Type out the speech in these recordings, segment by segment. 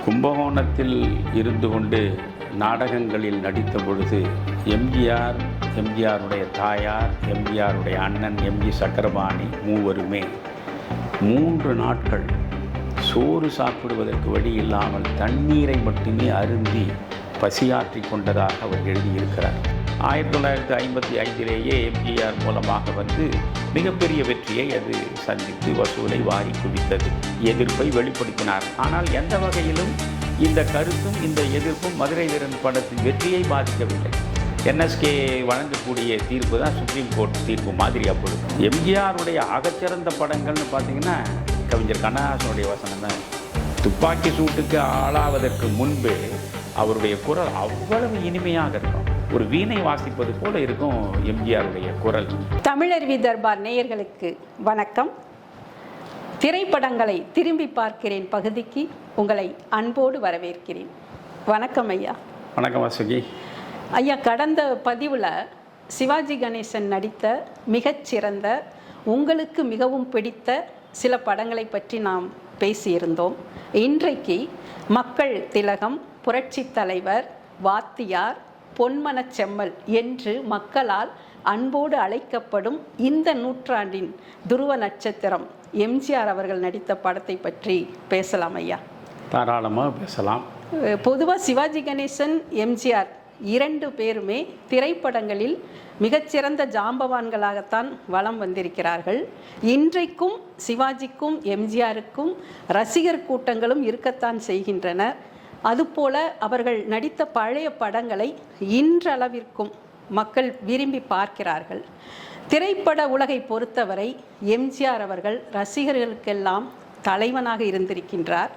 கும்பகோணத்தில் இருந்து கொண்டு நாடகங்களில் நடித்த பொழுது எம்ஜிஆருடைய தாயார், எம்ஜிஆருடைய அண்ணன் எம்ஜி சக்கரபாணி மூவருமே 3 நாட்கள் சோறு சாப்பிடுவதற்கு வழி இல்லாமல் தண்ணீரை மட்டுமே அருந்தி பசியாற்றி கொண்டதாக அவர் எழுதியிருக்கிறார். 1955 எம்ஜிஆர் மூலமாக மிகப்பெரிய வெற்றியை அது சந்தித்து வசூலை வாரி குவித்தது. எதிர்ப்பை வெளிப்படுத்தினார். ஆனால் எந்த வகையிலும் இந்த கருத்தும் இந்த எதிர்ப்பும் மதுரை வீரன் படத்தின் வெற்றியை பாதிக்கவில்லை. என்எஸ்கே வழங்கக்கூடிய தீர்ப்பு தான் சுப்ரீம் கோர்ட் தீர்ப்பு மாதிரி. அப்பொழுது எம்ஜிஆருடைய ஆகச்சிறந்த படங்கள்னு பார்த்தீங்கன்னா கவிஞர் கண்ணதாசனுடைய வசனம் தான். துப்பாக்கி சூட்டுக்கு ஆளாவதற்கு முன்பே அவருடைய குரல் அவ்வளவு இனிமையாக இருக்கும். ஒரு வீணை வாசிப்பது போல இருக்கும் எம்ஜிஆருடைய குரல். தமிழருவி தர்பார் நேயர்களுக்கு வணக்கம். திரைப்படங்களை திரும்பி பார்க்கிறேன் பகுதிக்கு உங்களை அன்போடு வரவேற்கிறேன். வணக்கம் ஐயா. வணக்கம் வாசுகி. ஐயா, கடந்த பதிவில் சிவாஜி கணேசன் நடித்த மிகச்சிறந்த, உங்களுக்கு மிகவும் பிடித்த சில படங்களை பற்றி நாம் பேசியிருந்தோம். இன்றைக்கு மக்கள் திலகம், புரட்சி தலைவர், வாத்தியார், பொன்மனச் செம்மல் என்று மக்களால் அன்போடு அழைக்கப்படும் இந்த நூற்றாண்டின் துருவ நட்சத்திரம் எம்ஜிஆர் அவர்கள் நடித்த படத்தை பற்றி பேசலாம் ஐயா. தாராளமாக பேசலாம். பொதுவாக சிவாஜி கணேசன், எம்ஜிஆர் 2 பேருமே திரைப்படங்களில் மிகச்சிறந்த ஜாம்பவான்களாகத்தான் வலம் வந்திருக்கிறார்கள். இன்றைக்கும் சிவாஜிக்கும் எம்ஜிஆருக்கும் ரசிகர் கூட்டங்களும் இருக்கத்தான் செய்கின்றன. அதுபோல அவர்கள் நடித்த பழைய படங்களை இன்றளவிற்கும் மக்கள் விரும்பி பார்க்கிறார்கள். திரைப்பட உலகை பொறுத்தவரை எம்ஜிஆர் அவர்கள் ரசிகர்களுக்கெல்லாம் தலைவனாக இருந்திருக்கின்றார்.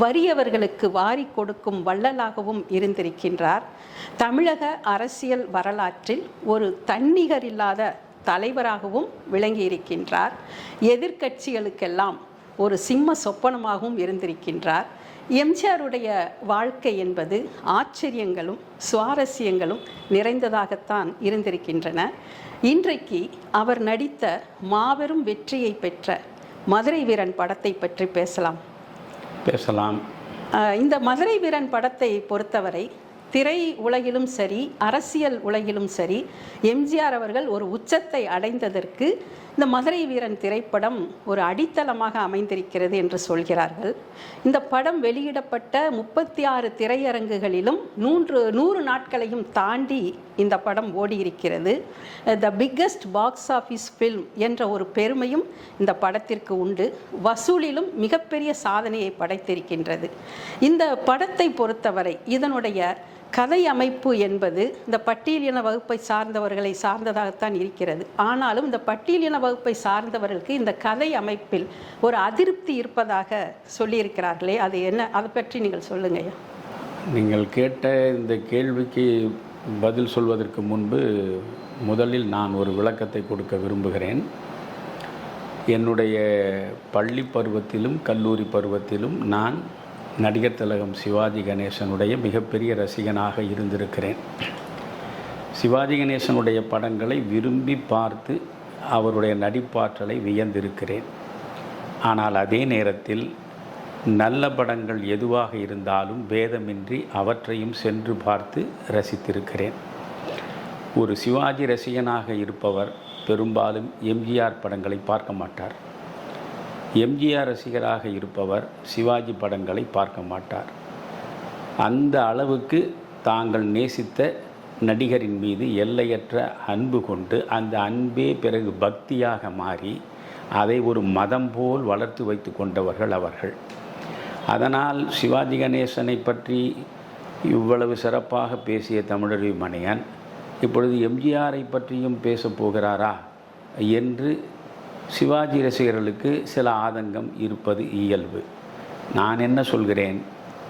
வறியவர்களுக்கு வாரி கொடுக்கும் வள்ளலாகவும் இருந்திருக்கின்றார். தமிழக அரசியல் வரலாற்றில் ஒரு தன்னிகர் இல்லாத தலைவராகவும் விளங்கியிருக்கின்றார். எதிர்க்கட்சிகளுக்கெல்லாம் ஒரு சிம்ம சொப்பனமாகவும் இருந்திருக்கின்றார். எம்ஜிஆருடைய வாழ்க்கை என்பது ஆச்சரியங்களும் சுவாரஸ்யங்களும் நிறைந்ததாகத்தான் இருந்திருக்கின்றன. இன்றைக்கு அவர் நடித்த மாபெரும் வெற்றியை பெற்ற மதுரை வீரன் படத்தை பற்றி பேசலாம். இந்த மதுரை வீரன் படத்தை பொறுத்தவரை திரை உலகிலும் சரி, அரசியல் உலகிலும் சரி, எம்ஜிஆர் அவர்கள் ஒரு உச்சத்தை அடைந்ததற்கு இந்த மதுரை வீரன் திரைப்படம் ஒரு அடித்தளமாக அமைந்திருக்கிறது என்று சொல்கிறார்கள். இந்த படம் வெளியிடப்பட்ட 36 திரையரங்குகளிலும் 100 நாட்களையும் தாண்டி இந்த படம் ஓடியிருக்கிறது. The biggest box office film என்ற ஒரு பெருமையும் இந்த படத்திற்கு உண்டு. வசூலிலும் மிகப்பெரிய சாதனையை படைத்திருக்கின்றது. இந்த படத்தை பொறுத்தவரை இதனுடைய கதை அமைப்பு என்பது இந்த பட்டியலின வகுப்பை சார்ந்தவர்களை சார்ந்ததாகத்தான் இருக்கிறது. ஆனாலும் இந்த பட்டியலின வகுப்பை சார்ந்தவர்களுக்கு இந்த கதை அமைப்பில் ஒரு அதிருப்தி இருப்பதாக சொல்லியிருக்கிறார்களே, அது என்ன? அதை பற்றி நீங்கள் சொல்லுங்க. நீங்கள் கேட்ட இந்த கேள்விக்கு பதில் சொல்வதற்கு முன்பு முதலில் நான் ஒரு விளக்கத்தை கொடுக்க விரும்புகிறேன். என்னுடைய பள்ளி பருவத்திலும் கல்லூரி பருவத்திலும் நான் நடிகர் திலகம் சிவாஜி கணேசனுடைய மிகப்பெரிய ரசிகனாக இருந்திருக்கிறேன். சிவாஜி கணேசனுடைய படங்களை விரும்பி பார்த்து அவருடைய நடிப்பாற்றலை வியந்திருக்கிறேன். ஆனால் அதே நேரத்தில் நல்ல படங்கள் எதுவாக இருந்தாலும் பேதமின்றி அவற்றையும் சென்று பார்த்து ரசித்திருக்கிறேன். ஒரு சிவாஜி ரசிகனாக இருப்பவர் பெரும்பாலும் எம்ஜிஆர் படங்களை பார்க்க மாட்டார். எம்ஜிஆர் ரசிகராக இருப்பவர் சிவாஜி படங்களை பார்க்க மாட்டார். அந்த அளவுக்கு தாங்கள் நேசித்த நடிகரின் மீது எல்லையற்ற அன்பு கொண்டு அந்த அன்பே பிறகு பக்தியாக மாறி அதை ஒரு மதம் போல் வளர்த்து வைத்து கொண்டவர்கள் அவர்கள். அதனால் சிவாஜி கணேசனை பற்றி இவ்வளவு சிறப்பாக பேசிய தமிழருவி மணியன் இப்பொழுது எம்ஜிஆரை பற்றியும் பேசப் போகிறாரா என்று சிவாஜி ரசிகர்களுக்கு சில ஆதங்கம் இருப்பது இயல்பு. நான் என்ன சொல்கிறேன்,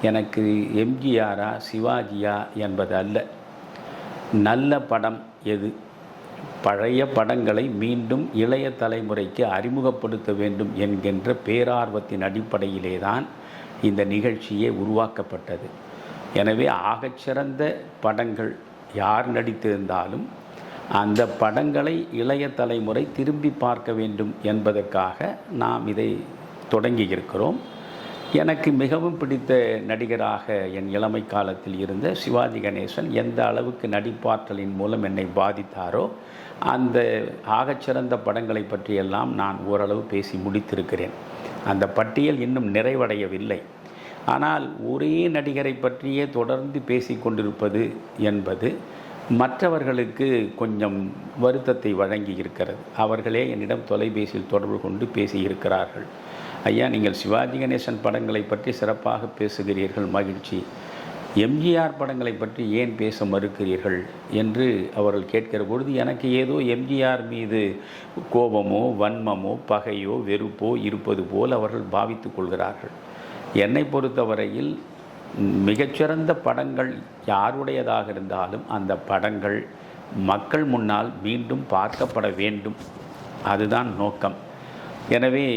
எனக்கு எம்ஜிஆரா சிவாஜியா என்பது அல்ல. நல்ல படம் எது? பழைய படங்களை மீண்டும் இளைய தலைமுறைக்கு அறிமுகப்படுத்த வேண்டும் என்கின்ற பேரார்வத்தின் அடிப்படையிலே தான் இந்த நிகழ்ச்சியே உருவாக்கப்பட்டது. எனவே ஆகச்சிறந்த படங்கள் யார் நடித்திருந்தாலும் அந்த படங்களை இளைய தலைமுறை திரும்பி பார்க்க வேண்டும் என்பதற்காக நாம் இதை தொடங்கி இருக்கிறோம். எனக்கு மிகவும் பிடித்த நடிகராக என் இளமை காலத்தில் இருந்த சிவாஜி கணேசன் எந்த அளவுக்கு நடிப்பாற்றலின் மூலம் என்னை பாதித்தாரோ அந்த ஆகச்சிறந்த படங்களை பற்றியெல்லாம் நான் ஓரளவு பேசி முடித்திருக்கிறேன். அந்த பட்டியல் இன்னும் நிறைவடையவில்லை. ஆனால் ஒரே நடிகரை பற்றியே தொடர்ந்து பேசி கொண்டிருப்பது என்பது மற்றவர்களுக்கு கொஞ்சம் வருத்தத்தை வழங்கி இருக்கிறது. அவர்களே என்னிடம் தொலைபேசியில் தொடர்பு கொண்டு பேசியிருக்கிறார்கள். ஐயா, நீங்கள் சிவாஜி கணேசன் படங்களை பற்றி சிறப்பாக பேசுகிறீர்கள், மகிழ்ச்சி. எம்ஜிஆர் படங்களை பற்றி ஏன் பேச மறுக்கிறீர்கள் என்று அவர்கள் கேட்கிற பொழுது எனக்கு ஏதோ எம்ஜிஆர் மீது கோபமோ வன்மமோ பகையோ வெறுப்போ இருப்பது போல் அவர்கள் பாவித்து கொள்கிறார்கள். என்னை பொறுத்தவரையில் மிகச்சிறந்த படங்கள் யாருடையதாக இருந்தாலும் அந்த படங்கள் மக்கள் முன்னால் மீண்டும் பார்க்கப்பட வேண்டும். அதுதான் நோக்கம். எனவே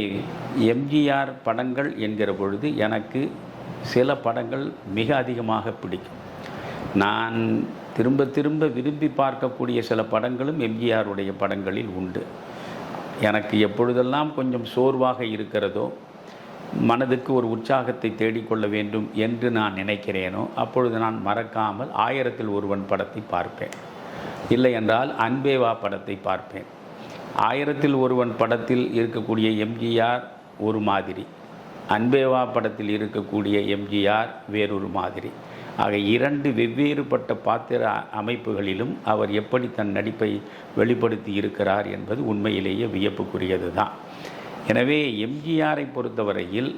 எம்ஜிஆர் படங்கள் என்கிற பொழுது எனக்கு சில படங்கள் மிக அதிகமாக பிடிக்கும். நான் திரும்ப திரும்ப விரும்பி பார்க்கக்கூடிய சில படங்களும் எம்ஜிஆருடைய படங்களில் உண்டு. எனக்கு எப்பொழுதெல்லாம் கொஞ்சம் சோர்வாக இருக்கிறதோ, மனதுக்கு ஒரு உற்சாகத்தை தேடிக்கொள்ள வேண்டும் என்று நான் நினைக்கிறேனோ அப்பொழுது நான் மறக்காமல் 1000ல் ஒருவன் படத்தை பார்ப்பேன். இல்லை என்றால் அன்பே வா படத்தை பார்ப்பேன். 1000ல் ஒருவன் படத்தில் இருக்கக்கூடிய எம்ஜிஆர் ஒரு மாதிரி, அன்பே வா படத்தில் இருக்கக்கூடிய எம்ஜிஆர் வேறொரு மாதிரி. ஆக 2 வெவ்வேறுபட்ட பாத்திர அமைப்புகளிலும் அவர் எப்படி தன் நடிப்பை வெளிப்படுத்தி இருக்கிறார் என்பது உண்மையிலேயே வியப்புக்குரியது தான். எனவே எம்ஜிஆரை பொறுத்தவரையில்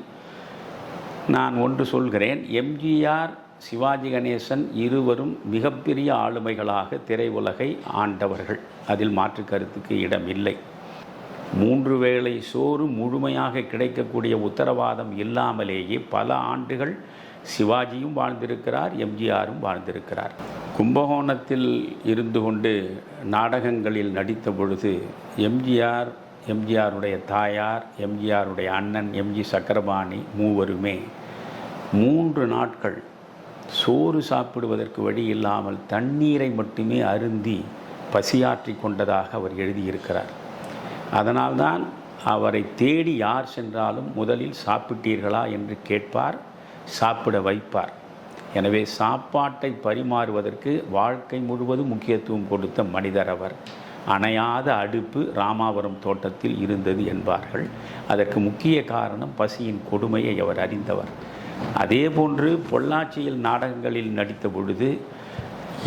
நான் ஒன்று சொல்கிறேன். எம்ஜிஆர் சிவாஜி கணேசன் இருவரும் மிகப்பெரிய ஆளுமைகளாக திரையுலகை ஆண்டவர்கள். அதில் மாற்று கருத்துக்கு இடமில்லை. 3 வேளை சோறு முழுமையாக கிடைக்கக்கூடிய உத்தரவாதம் இல்லாமலேயே பல ஆண்டுகள் சிவாஜியும் வாழ்ந்திருக்கிறார், எம்ஜிஆரும் வாழ்ந்திருக்கிறார். கும்பகோணத்தில் இருந்து கொண்டு நாடகங்களில் நடித்த பொழுது எம்ஜிஆருடைய தாயார், எம்ஜிஆருடைய அண்ணன் எம்ஜி சக்கரபாணி மூவருமே 3 நாட்கள் சோறு சாப்பிடுவதற்கு வழி இல்லாமல் தண்ணீரை மட்டுமே அருந்தி பசியாற்றி கொண்டதாக அவர் எழுதியிருக்கிறார். அதனால்தான் அவரை தேடி யார் சென்றாலும் முதலில் சாப்பிட்டீர்களா என்று கேட்பார், சாப்பிட வைப்பார். எனவே சாப்பாட்டை பரிமாறுவதற்கு வாழ்க்கை முழுவதும் முக்கியத்துவம் கொடுத்த மனிதர் அவர். அணையாத அடுப்பு ராமாவரம் தோட்டத்தில் இருந்தது என்பார்கள். அதற்கு முக்கிய காரணம் பசியின் கொடுமையை அவர் அறிந்தவர். அதே போன்று பொள்ளாச்சியில் நாடகங்களில் நடித்த பொழுது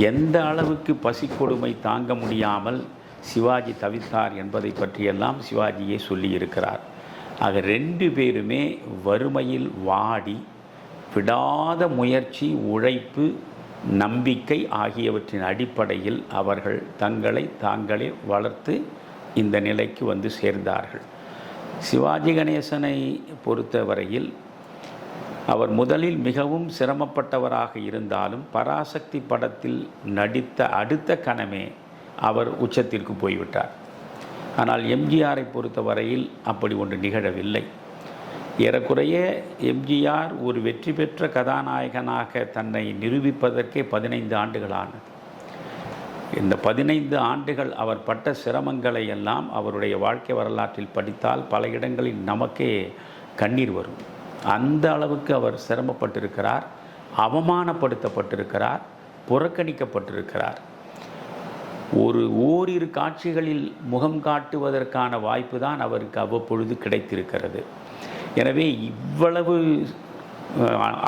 எந்த அளவுக்கு பசி கொடுமை தாங்க முடியாமல் சிவாஜி தவித்தார் என்பதை பற்றியெல்லாம் சிவாஜியே சொல்லியிருக்கிறார். ஆக 2 பேருமே வறுமையில் வாடி விடாத முயற்சி, உழைப்பு, நம்பிக்கை ஆகியவற்றின் அடிப்படையில் அவர்கள் தங்களை தாங்களே வளர்த்து இந்த நிலைக்கு வந்து சேர்ந்தார்கள். சிவாஜி கணேசனை பொறுத்தவரையில் அவர் முதலில் மிகவும் சிரமப்பட்டவராக இருந்தாலும் பராசக்தி படத்தில் நடித்த அடுத்த கணமே அவர் உச்சத்திற்கு போய்விட்டார். ஆனால் எம்ஜிஆரை பொறுத்தவரையில் அப்படி ஒன்று நிகழவில்லை. ஏறக்குறைய எம்ஜிஆர் ஒரு வெற்றி பெற்ற கதாநாயகனாக தன்னை நிரூபிப்பதற்கே 15 ஆண்டுகள் ஆனது. இந்த 15 ஆண்டுகள் அவர் பட்ட சிரமங்களை எல்லாம் அவருடைய வாழ்க்கை வரலாற்றில் படித்தால் பல இடங்களில் நமக்கே கண்ணீர் வரும். அந்த அளவுக்கு அவர் சிரமப்பட்டிருக்கிறார், அவமானப்படுத்தப்பட்டிருக்கிறார், புறக்கணிக்கப்பட்டிருக்கிறார். ஓரிரு காட்சிகளில் முகம் காட்டுவதற்கான வாய்ப்பு தான் அவருக்கு அவ்வப்பொழுது கிடைத்திருக்கிறது. எனவே இவ்வளவு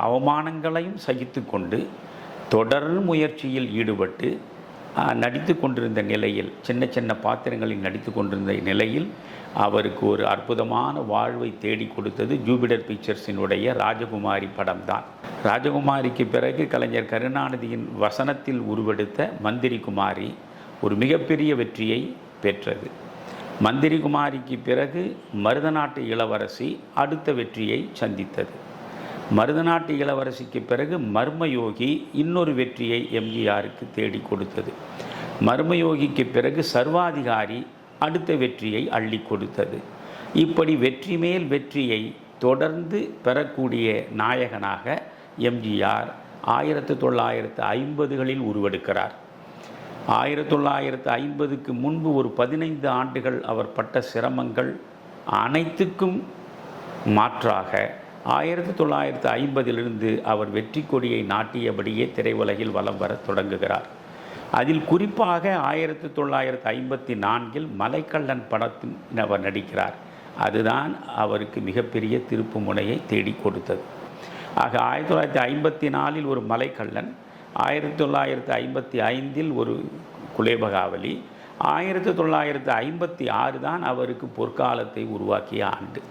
அவமானங்களையும் சகித்து கொண்டு தொடர் முயற்சியில் ஈடுபட்டு நடித்து கொண்டிருந்த நிலையில், சின்ன சின்ன பாத்திரங்களில் நடித்து கொண்டிருந்த நிலையில் அவருக்கு ஒரு அற்புதமான வாழ்வை தேடி கொடுத்தது ஜூபிடர் பிக்சர்ஸினுடைய ராஜகுமாரி படம்தான். ராஜகுமாரிக்கு பிறகு கலைஞர் கருணாநிதியின் வசனத்தில் உருவெடுத்த மந்திரி குமாரி ஒரு மிகப்பெரிய வெற்றியை பெற்றது. மந்திரி குமாரிக்கு பிறகு மருதநாட்டு இளவரசி அடுத்த வெற்றியை சந்தித்தது. மருதநாட்டு இளவரசிக்கு பிறகு மர்மயோகி இன்னொரு வெற்றியை எம்ஜிஆருக்கு தேடி கொடுத்தது. மர்மயோகிக்கு பிறகு சர்வாதிகாரி அடுத்த வெற்றியை அள்ளி கொடுத்தது. இப்படி வெற்றி மேல் வெற்றியை தொடர்ந்து பெறக்கூடிய நாயகனாக எம்ஜிஆர் 1950களில் உருவெடுக்கிறார். 1950க்கு முன்பு ஒரு 15 ஆண்டுகள் அவர் பட்ட சிரமங்கள் அனைத்துக்கும் மாற்றாக 1950 அவர் வெற்றி கொடியை நாட்டியபடியே திரையுலகில் வலம் வர தொடங்குகிறார். அதில் குறிப்பாக 1954 மலைக்கள்ளன் படத்தில் அவர் நடிக்கிறார். அதுதான் அவருக்கு மிகப்பெரிய திருப்பு முனையை தேடி கொடுத்தது. ஆக 1954 ஒரு மலைக்கள்ளன், 1955 ஒரு குலேபகாவலி, 1956 தான் அவருக்கு பொற்காலத்தை உருவாக்கிய ஆண்டு.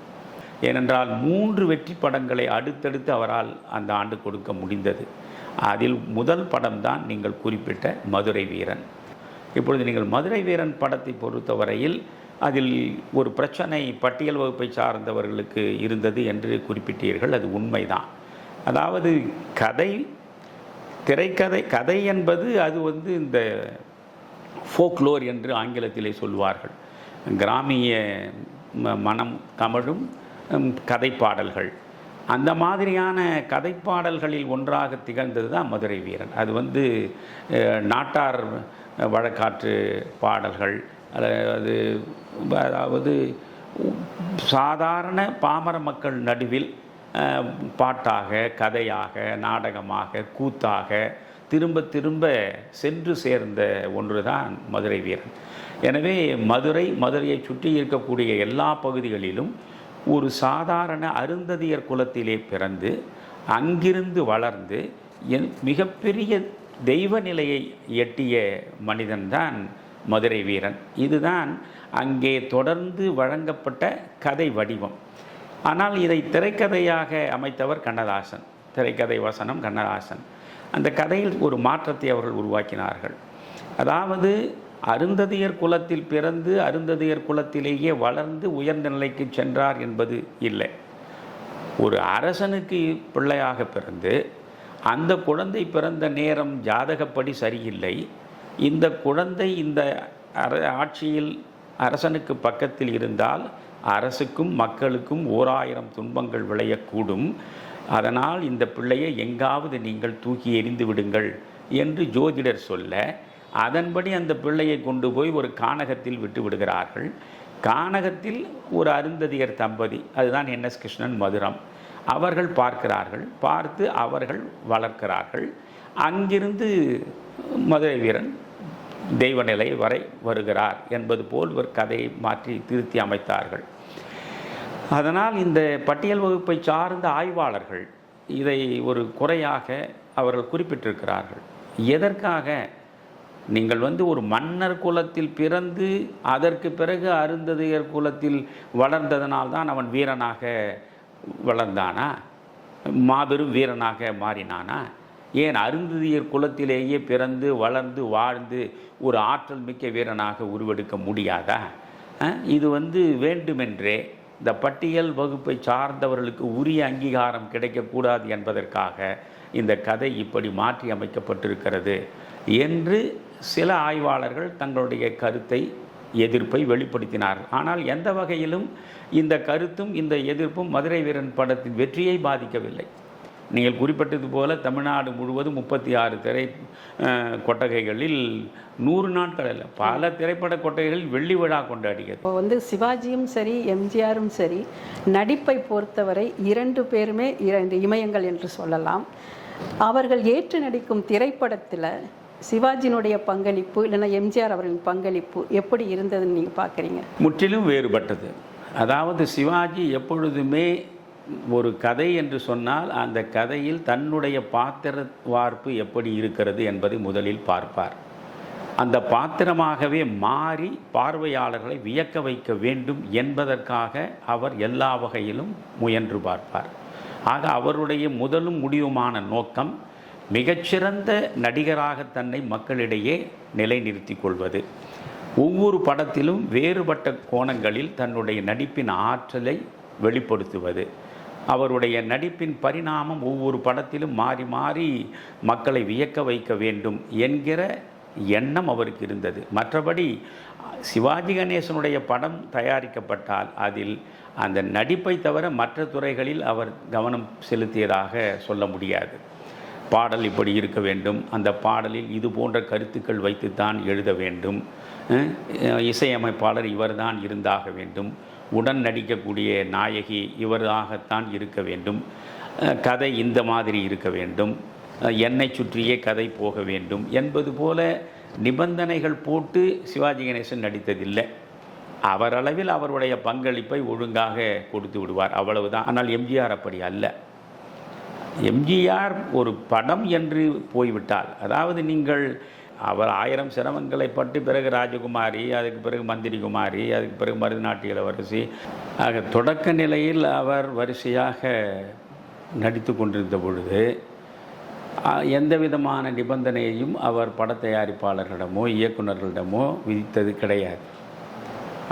ஏனென்றால் 3 வெற்றி படங்களை அடுத்தடுத்து அவரால் அந்த ஆண்டு கொடுக்க முடிந்தது. அதில் முதல் படம் தான் நீங்கள் குறிப்பிட்ட மதுரை வீரன். இப்பொழுது நீங்கள் மதுரை வீரன் படத்தை பொறுத்தவரையில் அதில் ஒரு பிரச்சனை பட்டியல் வகுப்பை சார்ந்தவர்களுக்கு இருந்தது என்று குறிப்பிட்டீர்கள். அது உண்மைதான். அதாவது கதை என்பது அது இந்த ஃபோக்லோர் என்று ஆங்கிலத்திலே சொல்வார்கள். கிராமிய மனம் கமழும் கதைப்பாடல்கள். அந்த மாதிரியான கதைப்பாடல்களில் ஒன்றாக திகழ்ந்தது தான் மதுரை வீரன். அது நாட்டார் வழக்காற்று பாடல்கள், அதாவது சாதாரண பாமர மக்கள் நடுவில் பாட்டாக, கதையாக, நாடகமாக, கூத்தாக திரும்ப திரும்ப சென்று சேர்ந்த ஒன்று தான் மதுரை வீரன். எனவே மதுரையை சுற்றி இருக்கக்கூடிய எல்லா பகுதிகளிலும் ஒரு சாதாரண அருந்ததியர் குலத்திலே பிறந்து அங்கிருந்து வளர்ந்து மிகப்பெரிய தெய்வ நிலையை எட்டிய மனிதன்தான் மதுரை வீரன். இதுதான் அங்கே தொடர்ந்து வழங்கப்பட்ட கதை வடிவம். ஆனால் இதை திரைக்கதையாக அமைத்தவர் கண்ணதாசன். திரைக்கதை வசனம் கண்ணதாசன். அந்த கதையில் ஒரு மாற்றத்தை அவர்கள் உருவாக்கினார்கள். அதாவது அருந்ததியர் குலத்தில் பிறந்து அருந்ததியர் குலத்திலேயே வளர்ந்து உயர்ந்த நிலைக்கு சென்றார் என்பது இல்லை. ஒரு அரசனுக்கு பிள்ளையாக பிறந்து அந்த குழந்தை பிறந்த நேரம் ஜாதகப்படி சரியில்லை. இந்த குழந்தை இந்த ஆட்சியில் அரசனுக்கு பக்கத்தில் இருந்தால் அரசுக்கும் மக்களுக்கும் 1000 துன்பங்கள் விளையக்கூடும். அதனால் இந்த பிள்ளையை எங்காவது நீங்கள் தூக்கி எறிந்து விடுங்கள் என்று ஜோதிடர் சொல்ல, அதன்படி அந்த பிள்ளையை கொண்டு போய் ஒரு கானகத்தில் விட்டு விடுகிறார்கள். கானகத்தில் ஒரு அருந்ததியர் தம்பதி, அதுதான் NS கிருஷ்ணன், மதுரம், அவர்கள் பார்க்கிறார்கள். பார்த்து அவர்கள் வளர்க்கிறார்கள். அங்கிருந்து மதுரை வீரன் தெய்வநிலை வரை வருகிறார் என்பது போல் ஒரு கதையை மாற்றி திருத்தி அமைத்தார்கள். அதனால் இந்த பட்டியல் வகுப்பை சார்ந்த ஆய்வாளர்கள் இதை ஒரு குறையாக அவர்கள் குறிப்பிட்டிருக்கிறார்கள். எதற்காக? நீங்கள் ஒரு மன்னர் குலத்தில் பிறந்து அதற்கு பிறகு அருந்ததியர் குலத்தில் வளர்ந்ததனால்தான் அவன் வீரனாக வளர்ந்தானா? மாபெரும் வீரனாக மாறினானா? ஏன் அருந்ததியர் குலத்திலேயே பிறந்து வளர்ந்து வாழ்ந்து ஒரு ஆற்றல் மிக்க வீரனாக உருவெடுக்க முடியாதா? இது வேண்டுமென்றே இந்த பட்டியல் வகுப்பை சார்ந்தவர்களுக்கு உரிய அங்கீகாரம் கிடைக்கக்கூடாது என்பதற்காக இந்த கதை இப்படி மாற்றி அமைக்கப்பட்டிருக்கிறது என்று சில ஆய்வாளர்கள் தங்களுடைய கருத்தை, எதிர்ப்பை வெளிப்படுத்தினார்கள். ஆனால் எந்த வகையிலும் இந்த கருத்தும் இந்த எதிர்ப்பும் மதுரை வீரன் படத்தின் வெற்றியை பாதிக்கவில்லை. நீங்கள் குறிப்பிட்டது போல தமிழ்நாடு முழுவதும் 36 திரை கொட்டகைகளில் 100 நாட்கள் அல்ல, பல திரைப்பட கொட்டகைகளில் வெள்ளி விழா கொண்டாடியது. இப்போ சிவாஜியும் சரி எம்ஜிஆரும் சரி நடிப்பை பொறுத்தவரை 2 பேருமே 2 இமயங்கள் என்று சொல்லலாம். அவர்கள் ஏற்று நடிக்கும் திரைப்படத்தில் சிவாஜியினுடைய பங்களிப்பு இல்லைன்னா எம்ஜிஆர் அவர்களின் பங்களிப்பு எப்படி இருந்ததுன்னு நீங்கள் பார்க்குறீங்க? முற்றிலும் வேறுபட்டது. அதாவது சிவாஜி எப்பொழுதுமே ஒரு கதை என்று சொன்னால் அந்த கதையில் தன்னுடைய பாத்திர வார்ப்பு எப்படி இருக்கிறது என்பதை முதலில் பார்ப்பார். அந்த பாத்திரமாகவே மாறி பார்வையாளர்களை வியக்க வைக்க வேண்டும் என்பதற்காக அவர் எல்லா வகையிலும் முயன்று பார்ப்பார். ஆக அவருடைய முதலும் முடிவுமான நோக்கம் மிகச்சிறந்த நடிகராக தன்னை மக்களிடையே நிலைநிறுத்தி கொள்வது. ஒவ்வொரு படத்திலும் வேறுபட்ட கோணங்களில் தன்னுடைய நடிப்பின் ஆற்றலை வெளிப்படுத்துவது. அவருடைய நடிப்பின் பரிணாமம் ஒவ்வொரு படத்திலும் மாறி மாறி மக்களை வியக்க வைக்க வேண்டும் என்கிற எண்ணம் அவருக்கு இருந்தது. மற்றபடி சிவாஜி கணேசனுடைய படம் தயாரிக்கப்பட்டால் அதில் அந்த நடிப்பை தவிர மற்ற துறைகளில் அவர் கவனம் செலுத்தியதாக சொல்ல முடியாது. பாடல் இப்படி இருக்க வேண்டும், அந்த பாடலில் இது போன்ற கருத்துக்கள் வைத்துத்தான் எழுத வேண்டும், இசையமைப்பாளர் இவர்தான் இருந்தாக வேண்டும், உடன் நடிக்கக்கூடிய நாயகி இவராகத்தான் இருக்க வேண்டும், கதை இந்த மாதிரி இருக்க வேண்டும், என்னை சுற்றியே கதை போக வேண்டும் என்பது போல நிபந்தனைகள் போட்டு சிவாஜி கணேசன் நடித்ததில்லை. அவரளவில் அவருடைய பங்களிப்பை ஒழுங்காக கொடுத்து விடுவார், அவ்வளவுதான். ஆனால் எம்ஜிஆர் அப்படி அல்ல. எம்ஜிஆர் ஒரு படம் என்று போய்விட்டால், அதாவது நீங்கள் அவர் 1000 சிரமங்களை பட்டு பிறகு ராஜகுமாரி, அதுக்கு பிறகு மந்திரி குமாரி, அதுக்கு பிறகு மருதநாட்டிய இளவரசி, ஆக தொடக்க நிலையில் அவர் வரிசையாக நடித்து கொண்டிருந்த பொழுது எந்த விதமான நிபந்தனையையும் அவர் பட தயாரிப்பாளர்களிடமோ இயக்குநர்களிடமோ விதித்தது கிடையாது.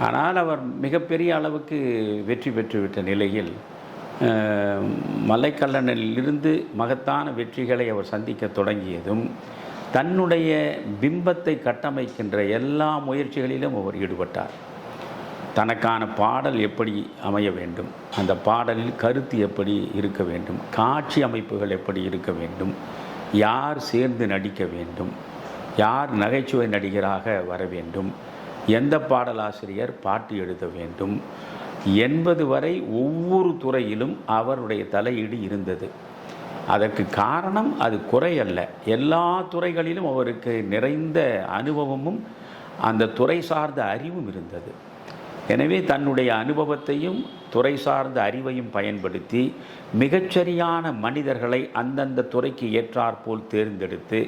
ஆனால் அவர் மிகப்பெரிய அளவுக்கு வெற்றி பெற்றுவிட்ட நிலையில் மலைக்கல்லனிலிருந்து மகத்தான வெற்றிகளை அவர் சந்திக்க தொடங்கியதும் தன்னுடைய பிம்பத்தை கட்டமைக்கின்ற எல்லா முயற்சிகளிலும் அவர் ஈடுபட்டார். தனக்கான பாடல் எப்படி அமைய வேண்டும், அந்த பாடலில் கருத்து எப்படி இருக்க வேண்டும், காட்சி அமைப்புகள் எப்படி இருக்க வேண்டும், யார் சேர்ந்து நடிக்க வேண்டும், யார் நகைச்சுவை நடிகராக வர வேண்டும், எந்த பாடலாசிரியர் பாட்டு எழுத வேண்டும் என்பது வரை ஒவ்வொரு துறையிலும் அவருடைய தலையீடு இருந்தது. அதற்கு காரணம் அது குறையல்ல, எல்லா துறைகளிலும் அவருக்கு நிறைந்த அனுபவமும் அந்த துறை சார்ந்த அறிவும் இருந்தது. எனவே தன்னுடைய அனுபவத்தையும் துறை சார்ந்த அறிவையும் பயன்படுத்தி மிகச்சரியான மனிதர்களை அந்தந்த துறைக்கு ஏற்றாற்போல் தேர்ந்தெடுத்து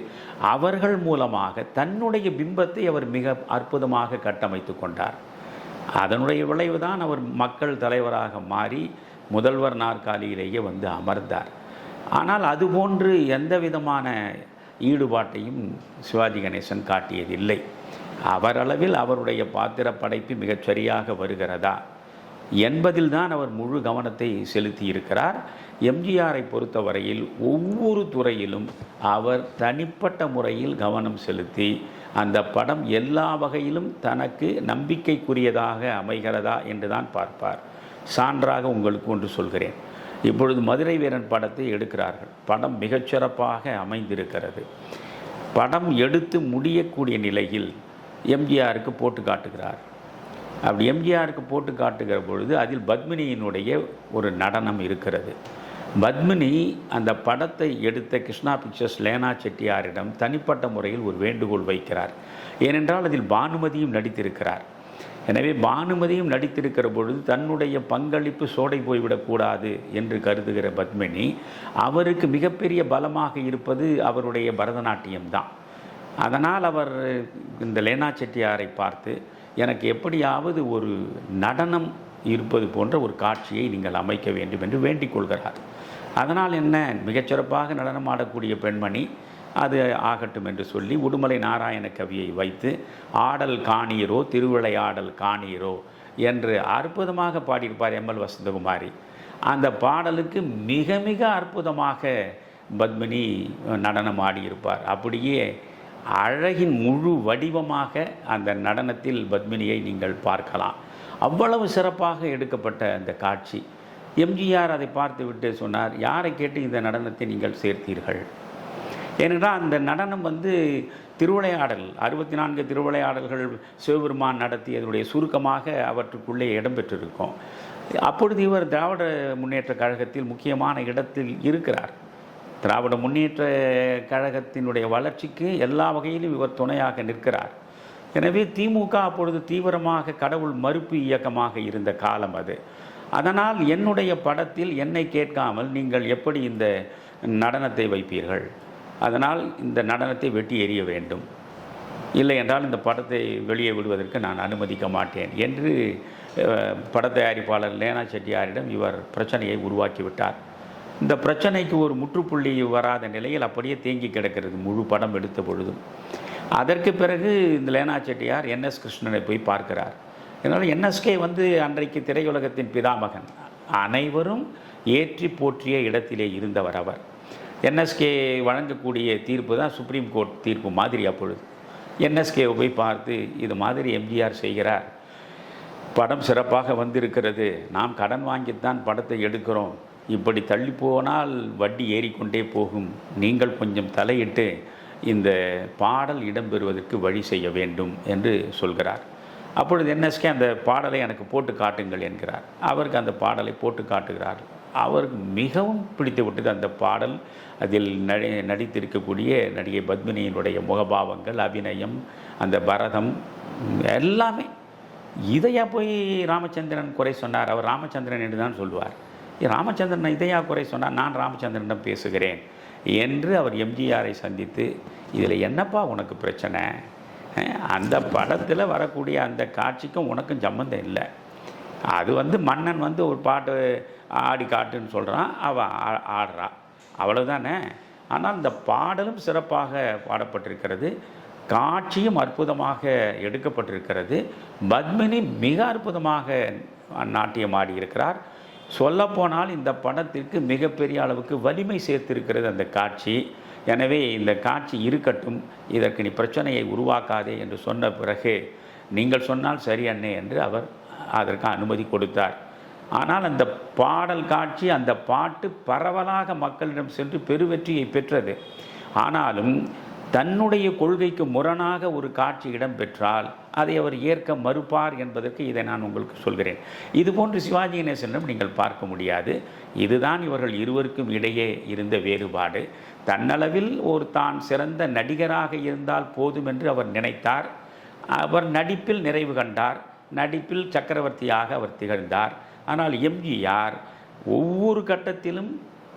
அவர்கள் மூலமாக தன்னுடைய பிம்பத்தை அவர் மிக அற்புதமாக கட்டமைத்து கொண்டார். அதனுடைய விளைவுதான் அவர் மக்கள் தலைவராக மாறி முதல்வர் நாற்காலியிலேயே வந்து அமர்ந்தார். ஆனால் அதுபோன்று எந்த விதமான ஈடுபாட்டையும் சிவாஜி கணேசன் காட்டியதில்லை. அவரளவில் அவருடைய பாத்திர படைப்பு மிகச்சரியாக வருகிறதா என்பதில் தான் அவர் முழு கவனத்தை செலுத்தி இருக்கிறார். எம்ஜிஆரை பொறுத்தவரையில் ஒவ்வொரு துறையிலும் அவர் தனிப்பட்ட முறையில் கவனம் செலுத்தி அந்த படம் எல்லா வகையிலும் தனக்கு நம்பிக்கைக்குரியதாக அமைகிறதா என்று தான் பார்ப்பார். சான்றாக உங்களுக்கு ஒன்று சொல்கிறேன். இப்பொழுது மதுரை வீரன் படத்தை எடுக்கிறார்கள். படம் மிகச்சிறப்பாக அமைந்திருக்கிறது. படம் எடுத்து முடியக்கூடிய நிலையில் எம்ஜிஆருக்கு போட்டு காட்டுகிறார். அப்படி எம்ஜிஆருக்கு போட்டு காட்டுகிற பொழுது அதில் பத்மினியினுடைய ஒரு நடனம் இருக்கிறது. பத்மினி அந்த படத்தை எடுத்த கிருஷ்ணா பிக்சர்ஸ் லேனா செட்டியாரிடம் தனிப்பட்ட முறையில் ஒரு வேண்டுகோள் வைக்கிறார். ஏனென்றால் அதில் பானுமதியும் நடித்திருக்கிறார். எனவே பானுமதியும் நடித்திருக்கிற பொழுது தன்னுடைய பங்களிப்பு சோடை போய்விடக்கூடாது என்று கருதுகிற பத்மினி அவருக்கு மிகப்பெரிய பலமாக இருப்பது அவருடைய பரதநாட்டியம்தான். அதனால் அவர் இந்த லேனா செட்டியாரை பார்த்து எனக்கு எப்படியாவது ஒரு நடனம் இருப்பது போன்ற ஒரு காட்சியை நீங்கள் அமைக்க வேண்டும் என்று வேண்டிக் கொள்கிறார். அதனால் என்ன, மிகச்சிறப்பாக நடனம் ஆடக்கூடிய பெண்மணி, அது ஆகட்டும் என்று சொல்லி உடுமலை நாராயண கவியை வைத்து ஆடல் காணீரோ திருவிளையாடல் காணீரோ என்று அற்புதமாக பாடியிருப்பார் எம்எல் வசந்தகுமாரி. அந்த பாடலுக்கு மிக மிக அற்புதமாக பத்மினி நடனம் ஆடியிருப்பார். அப்படியே அழகின் முழு வடிவமாக அந்த நடனத்தில் பத்மினியை நீங்கள் பார்க்கலாம். அவ்வளவு சிறப்பாக எடுக்கப்பட்ட அந்த காட்சி. எம்ஜிஆர் அதை பார்த்துவிட்டு சொன்னார், யாரை கேட்டு இந்த நடனத்தை நீங்கள் சேர்த்தீர்கள்? ஏனென்றால் அந்த நடனம் திருவிளையாடல் 64 திருவிளையாடல்கள் சிவபெருமான் நடத்தியதனுடைய சுருக்கமாக அவற்றுக்குள்ளே இடம்பெற்றிருக்கும். அப்பொழுது இவர் திராவிட முன்னேற்ற கழகத்தில் முக்கியமான இடத்தில் இருக்கிறார். திராவிட முன்னேற்ற கழகத்தினுடைய வளர்ச்சிக்கு எல்லா வகையிலும் இவர் துணையாக நிற்கிறார். எனவே திமுக அப்பொழுது தீவிரமாக கடவுள் மறுப்பு இயக்கமாக இருந்த காலம் அது. அதனால் என்னுடைய படத்தில் என்னை கேட்காமல் நீங்கள் எப்படி இந்த நடனத்தை வைப்பீர்கள்? அதனால் இந்த நடனத்தை வெட்டி எறிய வேண்டும், இல்லை என்றால் இந்த படத்தை வெளியே விடுவதற்கு நான் அனுமதிக்க மாட்டேன் என்று பட தயாரிப்பாளர் லேனா செட்டியாரிடம் இவர் பிரச்சனையை உருவாக்கிவிட்டார். இந்த பிரச்சனைக்கு ஒரு முற்றுப்புள்ளி வராத நிலையில் அப்படியே தேங்கி கிடக்கிறது முழு படம் எடுத்த பொழுதும். அதற்கு பிறகு இந்த லேனா செட்டியார் என்எஸ் கிருஷ்ணனை போய் பார்க்கிறார். அதனால் என்எஸ்கே அன்றைக்கு திரையுலகத்தின் பிதாமகன், அனைவரும் ஏற்றி போற்றிய இடத்திலே இருந்தவர் அவர். என்எஸ்கே வழங்கக்கூடிய தீர்ப்பு தான் சுப்ரீம் கோர்ட் தீர்ப்பு மாதிரி. அப்பொழுது என்எஸ்கேவை போய் பார்த்து இது மாதிரி எம்ஜிஆர் செய்கிறார், படம் சிறப்பாக வந்திருக்கிறது, நாம் கடன் வாங்கித்தான் படத்தை எடுக்கிறோம், இப்படி தள்ளி போனால் வட்டி ஏறிக்கொண்டே போகும், நீங்கள் கொஞ்சம் தலையிட்டு இந்த பாடல் இடம்பெறுவதற்கு வழி செய்ய வேண்டும் என்று சொல்கிறார். அப்பொழுது என்எஸ்கே அந்த பாடலை எனக்கு போட்டு காட்டுங்கள் என்கிறார். அவருக்கு அந்த பாடலை போட்டு காட்டுகிறார். அவருக்கு மிகவும் பிடித்து விட்டது அந்த பாடல். அதில் நடித்திருக்கக்கூடிய நடிகை பத்மினியினுடைய முகபாவங்கள், அபிநயம், அந்த பரதம் எல்லாமே. இதையா போய் ராமச்சந்திரன் குறை சொன்னார்? அவர் ராமச்சந்திரன் என்று தான் சொல்லுவார். ராமச்சந்திரன் இதையா குறை சொன்னார்? நான் ராமச்சந்திரனிடம் பேசுகிறேன் என்று அவர் எம்ஜிஆரை சந்தித்து, இதில் என்னப்பா உனக்கு பிரச்சனை? அந்த படத்தில் வரக்கூடிய அந்த காட்சிக்கும் உனக்கும் சம்மந்தம் இல்லை. அது மன்னன் ஒரு பாட்டு ஆடி காட்டுன்னு சொல்கிறான், அவன் ஆடுறா, அவ்வளோதானே. ஆனால் இந்த பாடலும் சிறப்பாக பாடப்பட்டிருக்கிறது, காட்சியும் அற்புதமாக எடுக்கப்பட்டிருக்கிறது. பத்மினி மிக அற்புதமாக நாட்டியம் ஆடியிருக்கிறார். சொல்லப்போனால் இந்த படத்திற்கு மிகப்பெரிய அளவுக்கு வலிமை சேர்த்திருக்கிறது அந்த காட்சி. எனவே இந்த காட்சி இருக்கட்டும், இதற்கு நீ பிரச்சனையை உருவாக்காதே என்று சொன்ன பிறகு, நீங்கள் சொன்னால் சரி அண்ணே என்று அவர் அதற்கு அனுமதி கொடுத்தார். ஆனால் அந்த பாடல் காட்சி, அந்த பாட்டு பரவலாக மக்களிடம் சென்று பெருவெற்றியை பெற்றது. ஆனாலும் தன்னுடைய கொள்கைக்கு முரணாக ஒரு காட்சி இடம்பெற்றால் அதை அவர் ஏற்க மறுப்பார் என்பதற்கு இதை நான் உங்களுக்கு சொல்கிறேன். இதுபோன்று சிவாஜி கணேசனிடம் நீங்கள் பார்க்க முடியாது. இதுதான் இவர்கள் இருவருக்கும் இடையே இருந்த வேறுபாடு. தன்னளவில் தான் சிறந்த நடிகராக இருந்தால் போதும் என்று அவர் நினைத்தார். அவர் நடிப்பில் நிறைவு கண்டார், நடிப்பில் சக்கரவர்த்தியாக அவர் திகழ்ந்தார். ஆனால் எம்ஜிஆர் ஒவ்வொரு கட்டத்திலும்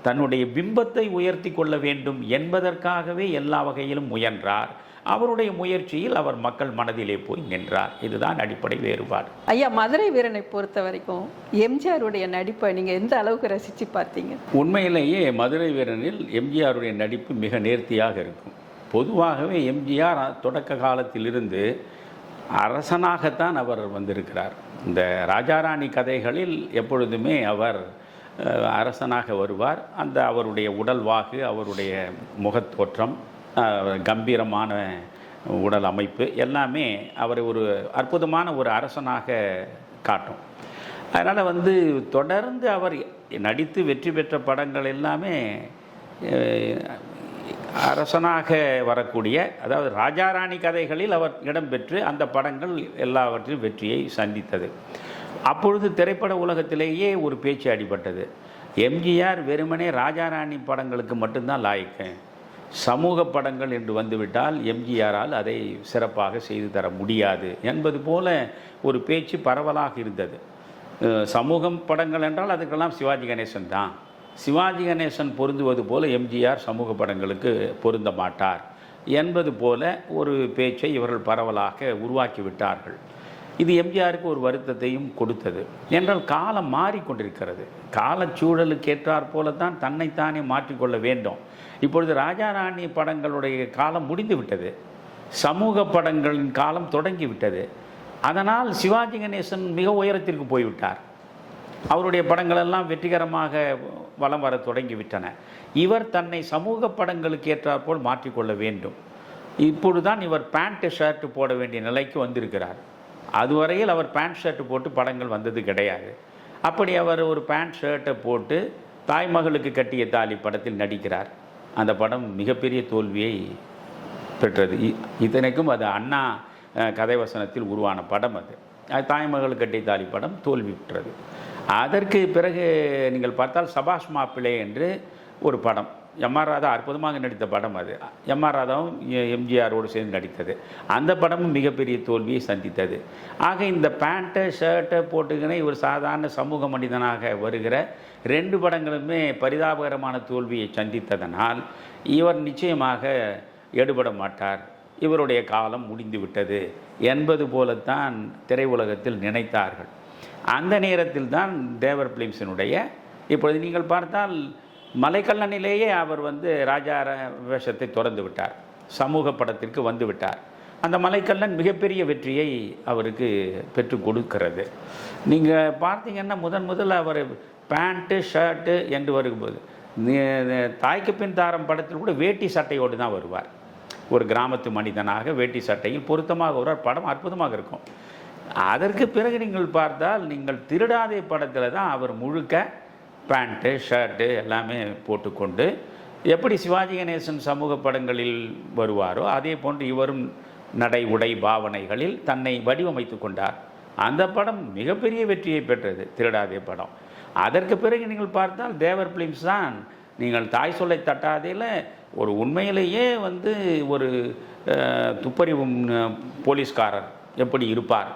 தன்னுடைய பிம்பத்தை உயர்த்தி கொள்ள வேண்டும் என்பதற்காகவே எல்லா வகையிலும் முயன்றார். அவருடைய முயற்சியில் அவர் மக்கள் மனதிலே போய் நின்றார். இதுதான் அடிப்படை வேறுபாடு. ஐயா, மதுரை வீரனை பொறுத்த வரைக்கும் எம்ஜிஆருடைய நடிப்பை நீங்கள் எந்த அளவுக்கு ரசித்து பார்த்தீங்க? உண்மையிலேயே மதுரை வீரனில் எம்ஜிஆருடைய நடிப்பு மிக நேர்த்தியாக இருக்கும். பொதுவாகவே எம்ஜிஆர் தொடக்க காலத்திலிருந்து அரசனாகத்தான் அவர் வந்திருக்கிறார். இந்த ராஜாராணி கதைகளில் எப்பொழுதுமே அவர் அரசனாக வருவார். அந்த அவருடைய உடல்வாகு, அவருடைய முகத்தோற்றம், கம்பீரமான உடல் அமைப்பு எல்லாமே அவரை ஒரு அற்புதமான ஒரு அரசனாக காட்டும். அதனால் தொடர்ந்து அவர் நடித்து வெற்றி பெற்ற படங்கள் எல்லாமே அரசனாக வரக்கூடிய, அதாவது ராஜாராணி கதைகளில் அவர் இடம்பெற்று அந்த படங்கள் எல்லாவற்றிலும் வெற்றியை சந்தித்தது. அப்பொழுது திரைப்பட உலகத்திலேயே ஒரு பேச்சு அடிபட்டது. எம்ஜிஆர் வெறுமனே ராஜாராணி படங்களுக்கு மட்டும்தான் லாய்க்கு, சமூக படங்கள் என்று வந்துவிட்டால் எம்ஜிஆரால் அதை சிறப்பாக செய்து தர முடியாது என்பது போல ஒரு பேச்சு பரவலாக இருந்தது. சமூகம் படங்கள் என்றால் அதுக்கெல்லாம் சிவாஜி கணேசன் தான். சிவாஜி கணேசன் பொருந்துவது போல எம்ஜிஆர் சமூக படங்களுக்கு பொருந்த மாட்டார் என்பது போல ஒரு பேச்சை இவர்கள் பரவலாக உருவாக்கிவிட்டார்கள். இது எம்ஜிஆருக்கு ஒரு வருத்தத்தையும் கொடுத்தது. என்றால் காலம் மாறிக்கொண்டிருக்கிறது. காலச்சூழலுக்கு ஏற்றாற் போல தான் தன்னைத்தானே மாற்றிக்கொள்ள வேண்டும். இப்பொழுது ராஜாராணி படங்களுடைய காலம் முடிந்துவிட்டது, சமூக படங்களின் காலம் தொடங்கிவிட்டது. அதனால் சிவாஜி கணேசன் மிக உயரத்திற்கு போய்விட்டார். அவருடைய படங்களெல்லாம் வெற்றிகரமாக வலம் வர தொடங்கிவிட்டன. இவர் தன்னை சமூக படங்களுக்கு ஏற்றாற்போல் மாற்றிக்கொள்ள வேண்டும். இப்பொழுதுதான் இவர் பேண்ட்டு ஷர்ட்டு போட வேண்டிய நிலைக்கு வந்திருக்கிறார். அதுவரையில் அவர் பேண்ட் ஷர்ட்டு போட்டு படங்கள் வந்தது கிடையாது. அப்படி அவர் ஒரு பேண்ட் ஷர்ட்டை போட்டு தாய்மகளுக்கு கட்டிய தாலி படத்தில் நடிக்கிறார். அந்த படம் மிகப்பெரிய தோல்வியை பெற்றது. இத்தனைக்கும் அது அண்ணா கதைவசனத்தில் உருவான படம். அது தாய்மகளுக்கு கட்டிய தாலி படம் தோல்வி பெற்றது. அதற்கு பிறகு நீங்கள் பார்த்தால் சபாஷ் மாப்பிள்ளை என்று ஒரு படம், எம்ஆர் ராதா அற்புதமாக நடித்த படம். அது எம்ஆர் ராதாவும் எம்ஜிஆரோடு சேர்ந்து நடித்தது. அந்த படமும் மிகப்பெரிய தோல்வியை சந்தித்தது. ஆக இந்த பேண்ட்டை ஷர்ட்டை போட்டுக்கின இவர் சாதாரண சமூக மனிதனாக வருகிற 2 படங்களுமே பரிதாபகரமான தோல்வியை சந்தித்ததனால் இவர் நிச்சயமாக எடுபட மாட்டார், இவருடைய காலம் முடிந்து விட்டது என்பது போலத்தான் திரையுலகத்தில் நினைத்தார்கள். அந்த நேரத்தில் தான் தேவர் பிலிம்ஸினுடைய, இப்பொழுது நீங்கள் பார்த்தால் மலைக்கல்லனிலேயே அவர் ராஜா வேஷத்தை திறந்து விட்டார், சமூக படத்திற்கு வந்து விட்டார். அந்த மலைக்கல்லன் மிகப்பெரிய வெற்றியை அவருக்கு பெற்று கொடுக்கிறது. நீங்கள் பார்த்தீங்கன்னா முதல்ல அவர் பேண்ட்டு ஷர்ட்டு என்று வரும்போது தாய்க்கு பின் தாரம் படத்தில் கூட வேட்டி சட்டையோடு தான் வருவார். ஒரு கிராமத்து மனிதனாக வேட்டி சட்டையில் பொருத்தமாக வருவார். படம் அற்புதமாக இருக்கும். அதற்கு பிறகு நீங்கள் பார்த்தால் நீங்கள் திருடாதே படத்தில் தான் அவர் முழுக்க பேண்ட்டு ஷர்ட்டு எல்லாமே போட்டுக்கொண்டு எப்படி சிவாஜி கணேசன் சமூக படங்களில் வருவாரோ அதே போன்று இவரும் நடை உடை பாவனைகளில் தன்னை வடிவமைத்து கொண்டார். அந்த படம் மிகப்பெரிய வெற்றியை பெற்றது, திருடாதே படம். அதற்கு பிறகு நீங்கள் பார்த்தால் தேவர் பிலிம்ஸ் தான் நீங்கள் தாய் சொல்லை தட்டாதேல ஒரு உண்மையிலேயே வந்து ஒரு துப்பறிவு போலீஸ்காரர் எப்படி இருப்பார்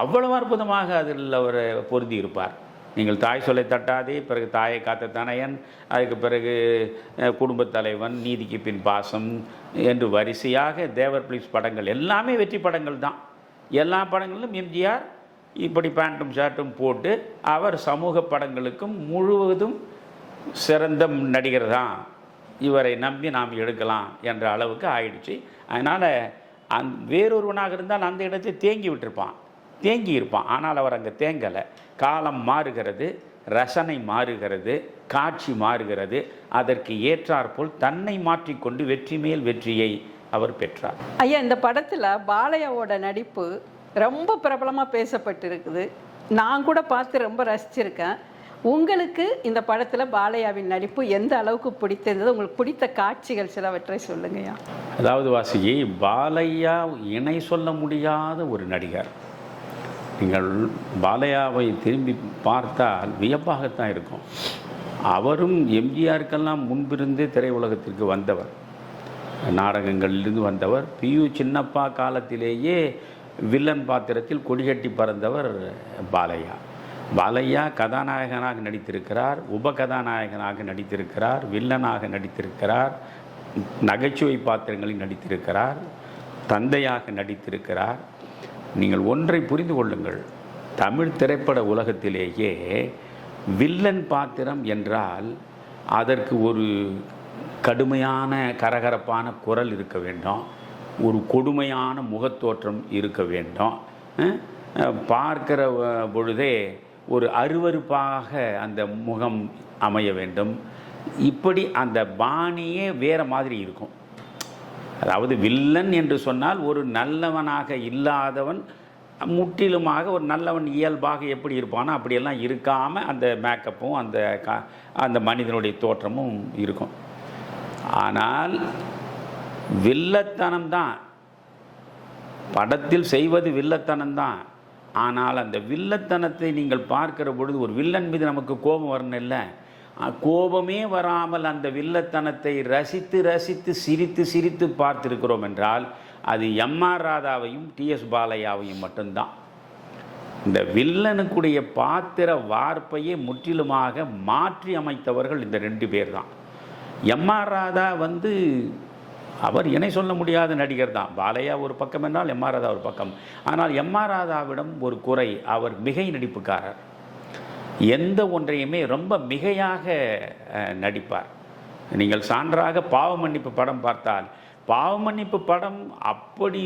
அவ்வளவு அற்புதமாக அதில் அவர் பொருந்தி இருப்பார். நீங்கள் தாய் சொல்லை தட்டாதே, பிறகு தாயை காத்த தனையன், அதுக்கு பிறகு குடும்பத் தலைவன், நீதிக்கு பின் பாசம் என்று வரிசையாக தேவர் பிலிம்ஸ் படங்கள் எல்லாமே வெற்றி படங்கள் தான். எல்லா படங்களிலும் எம்ஜிஆர் இப்படி பேண்ட்டும் ஷர்ட்டும் போட்டு அவர் சமூக படங்களுக்கும் முழுவதும் சிறந்த நடிகர் தான், இவரை நம்பி நாம் எடுக்கலாம் என்ற அளவுக்கு ஆயிடுச்சு. அதனால் வேறொருவனாக இருந்தால் அந்த இடத்தை தேங்கி இருப்பான். ஆனால் அவர் அங்கே தேங்கலை. காலம் மாறுகிறது, ரசனை மாறுகிறது, காட்சி மாறுகிறது. அதற்கு ஏற்றாற்போல் தன்னை மாற்றிக்கொண்டு வெற்றி மேல் வெற்றியை அவர் பெற்றார். ஐயா, இந்த படத்தில் பாலையாவோட நடிப்பு ரொம்ப பிரபலமாக பேசப்பட்டிருக்குது. நான் கூட பார்த்து ரொம்ப ரசிச்சிருக்கேன். உங்களுக்கு இந்த படத்தில் பாலையாவின் நடிப்பு எந்த அளவுக்கு பிடித்திருந்தது? உங்களுக்கு பிடித்த காட்சிகள் சிலவற்றை சொல்லுங்கய்யா. அதாவது வாசுகி, பாலையா இணை சொல்ல முடியாத ஒரு நடிகர். நீங்கள் பாலையாவை திரும்பி பார்த்தால் வியப்பாகத்தான் இருக்கும். அவரும் எம்ஜிஆருக்கெல்லாம் முன்பிருந்தே திரையுலகத்திற்கு வந்தவர், நாடகங்களிலிருந்து வந்தவர். பியு சின்னப்பா காலத்திலேயே வில்லன் பாத்திரத்தில் கொடிகட்டி பறந்தவர் பாலையா கதாநாயகனாக நடித்திருக்கிறார், உபகதாநாயகனாக நடித்திருக்கிறார், வில்லனாக நடித்திருக்கிறார், நகைச்சுவை பாத்திரங்களில் நடித்திருக்கிறார், தந்தையாக நடித்திருக்கிறார். நீங்கள் ஒன்றை புரிந்து கொள்ளுங்கள், தமிழ் திரைப்பட உலகத்திலேயே வில்லன் பாத்திரம் என்றால் அதற்கு ஒரு கடுமையான கரகரப்பான குரல் இருக்க வேண்டும், ஒரு கொடுமையான முகத்தோற்றம் இருக்க வேண்டும், பார்க்கிற பொழுதே ஒரு அருவருப்பாக அந்த முகம் அமைய வேண்டும். இப்படி அந்த பாணியே வேறு மாதிரி இருக்கும். அதாவது வில்லன் என்று சொன்னால் ஒரு நல்லவனாக இல்லாதவன், முற்றிலுமாக ஒரு நல்லவன் இயல்பாக எப்படி இருப்பானோ அப்படியெல்லாம் இருக்காமல் அந்த மேக்கப்பும் அந்த மனிதனுடைய தோற்றமும் இருக்கும். ஆனால் வில்லத்தனம்தான் படத்தில் செய்வது, வில்லத்தனம்தான். ஆனால் அந்த வில்லத்தனத்தை நீங்கள் பார்க்கிற பொழுது ஒரு வில்லன் மீது நமக்கு கோபம் வரணும் இல்லை, கோபமே வராமல் அந்த வில்லத்தனத்தை ரசித்து ரசித்து சிரித்து சிரித்து பார்த்திருக்கிறோம் என்றால் அது எம்.ஆர். ராதாவையும் டி.எஸ். பாலையாவையும் மட்டும்தான். இந்த வில்லனுக்குடைய பாத்திர வார்ப்பையை முற்றிலுமாக மாற்றி அமைத்தவர்கள் இந்த 2 பேர் தான். எம்.ஆர். ராதா வந்து அவர் இணை சொல்ல முடியாத நடிகர் தான். பாலையா ஒரு பக்கம் என்றால் எம்.ஆர். ராதா ஒரு பக்கம். ஆனால் எம்.ஆர். ராதாவிடம் ஒரு குறை, அவர் மிகை நடிப்புக்காரர். எந்த ஒன்றையுமே ரொம்ப மிகையாக நடிப்பார். நீங்கள் சான்றாக பாவமன்னிப்பு படம் பார்த்தால், பாவமன்னிப்பு படம் அப்படி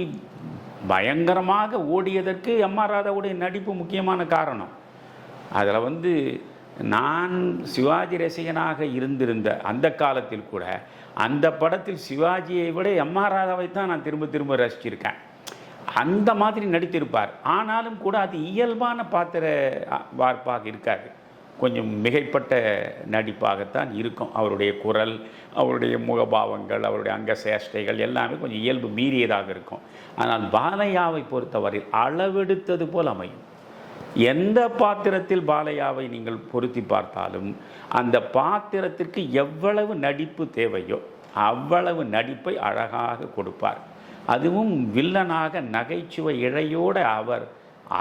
பயங்கரமாக ஓடியதற்கு எம்.ஆர். ராதாவுடைய நடிப்பு முக்கியமான காரணம். அதில் வந்து நான் சிவாஜி ரசிகனாக இருந்திருந்த அந்த காலத்தில் கூட அந்த படத்தில் சிவாஜியை விட எம்.ஆர். ராதாவை தான் நான் திரும்ப திரும்ப ரசிச்சிருக்கேன். அந்த மாதிரி நடித்திருப்பார். ஆனாலும் கூட அது இயல்பான பாத்திர வார்ப்பாக இருக்காது, கொஞ்சம் மிகைப்பட்ட நடிப்பாகத்தான் இருக்கும். அவருடைய குரல், அவருடைய முகபாவங்கள், அவருடைய அங்க சேஷ்டைகள் எல்லாமே கொஞ்சம் இயல்பு மீறியதாக இருக்கும். ஆனால் பாலையாவை பொறுத்தவரை அளவெடுத்தது போல் அமையும். எந்த பாத்திரத்தில் பாலையாவை நீங்கள் பொருத்தி பார்த்தாலும் அந்த பாத்திரத்திற்கு எவ்வளவு நடிப்பு தேவையோ அவ்வளவு நடிப்பை அழகாக கொடுப்பார். அதுவும் வில்லனாக நகைச்சுவை இழையோடு அவர்